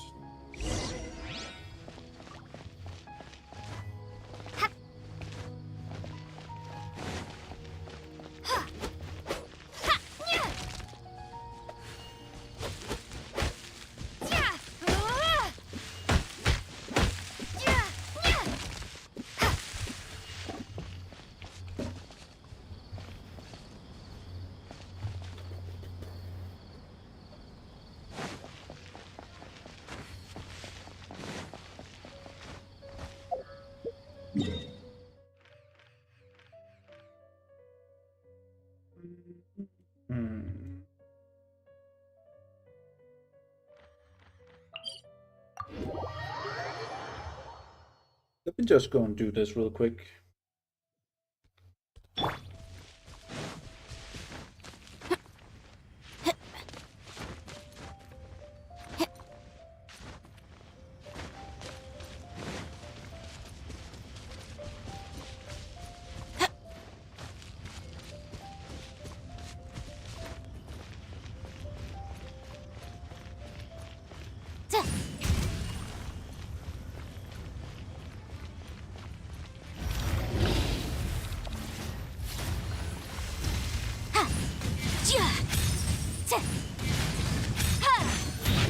Let me just go and do this real quick.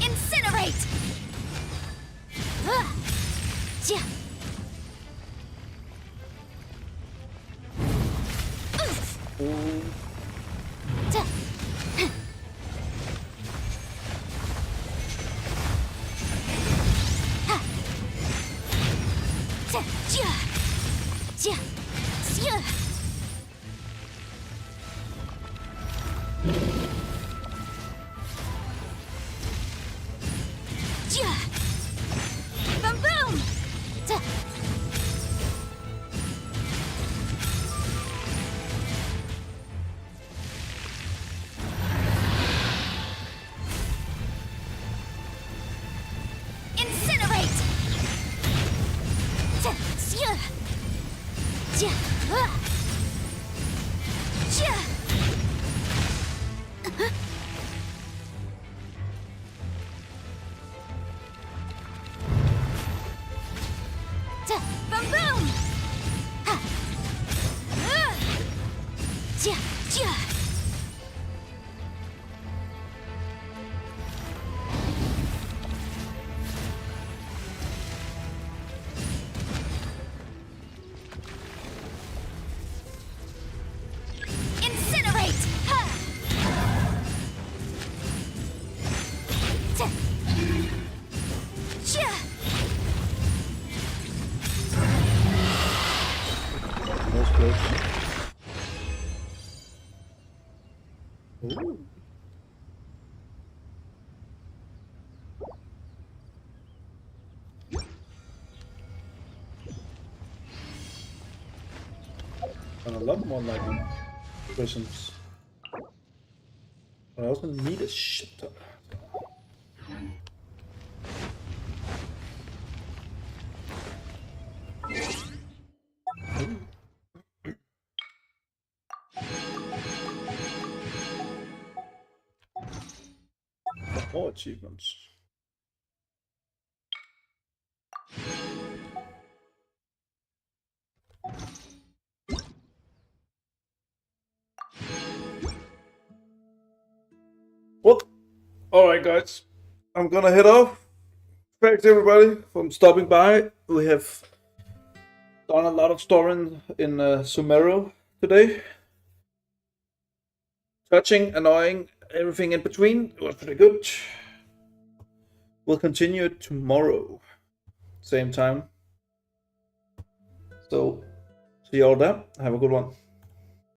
Incinerate! Boom boom! Incinerate! Boom boom! Incinerate! That's good. Ooh. And a lot more like prisms. But I also need a shit ton. More achievements. Well, alright guys, I'm gonna head off. Thanks everybody for stopping by. We have done a lot of story in Sumeru today. Touching, annoying, everything in between. It was pretty good. We'll continue it tomorrow. Same time. So, see you all there. Have a good one.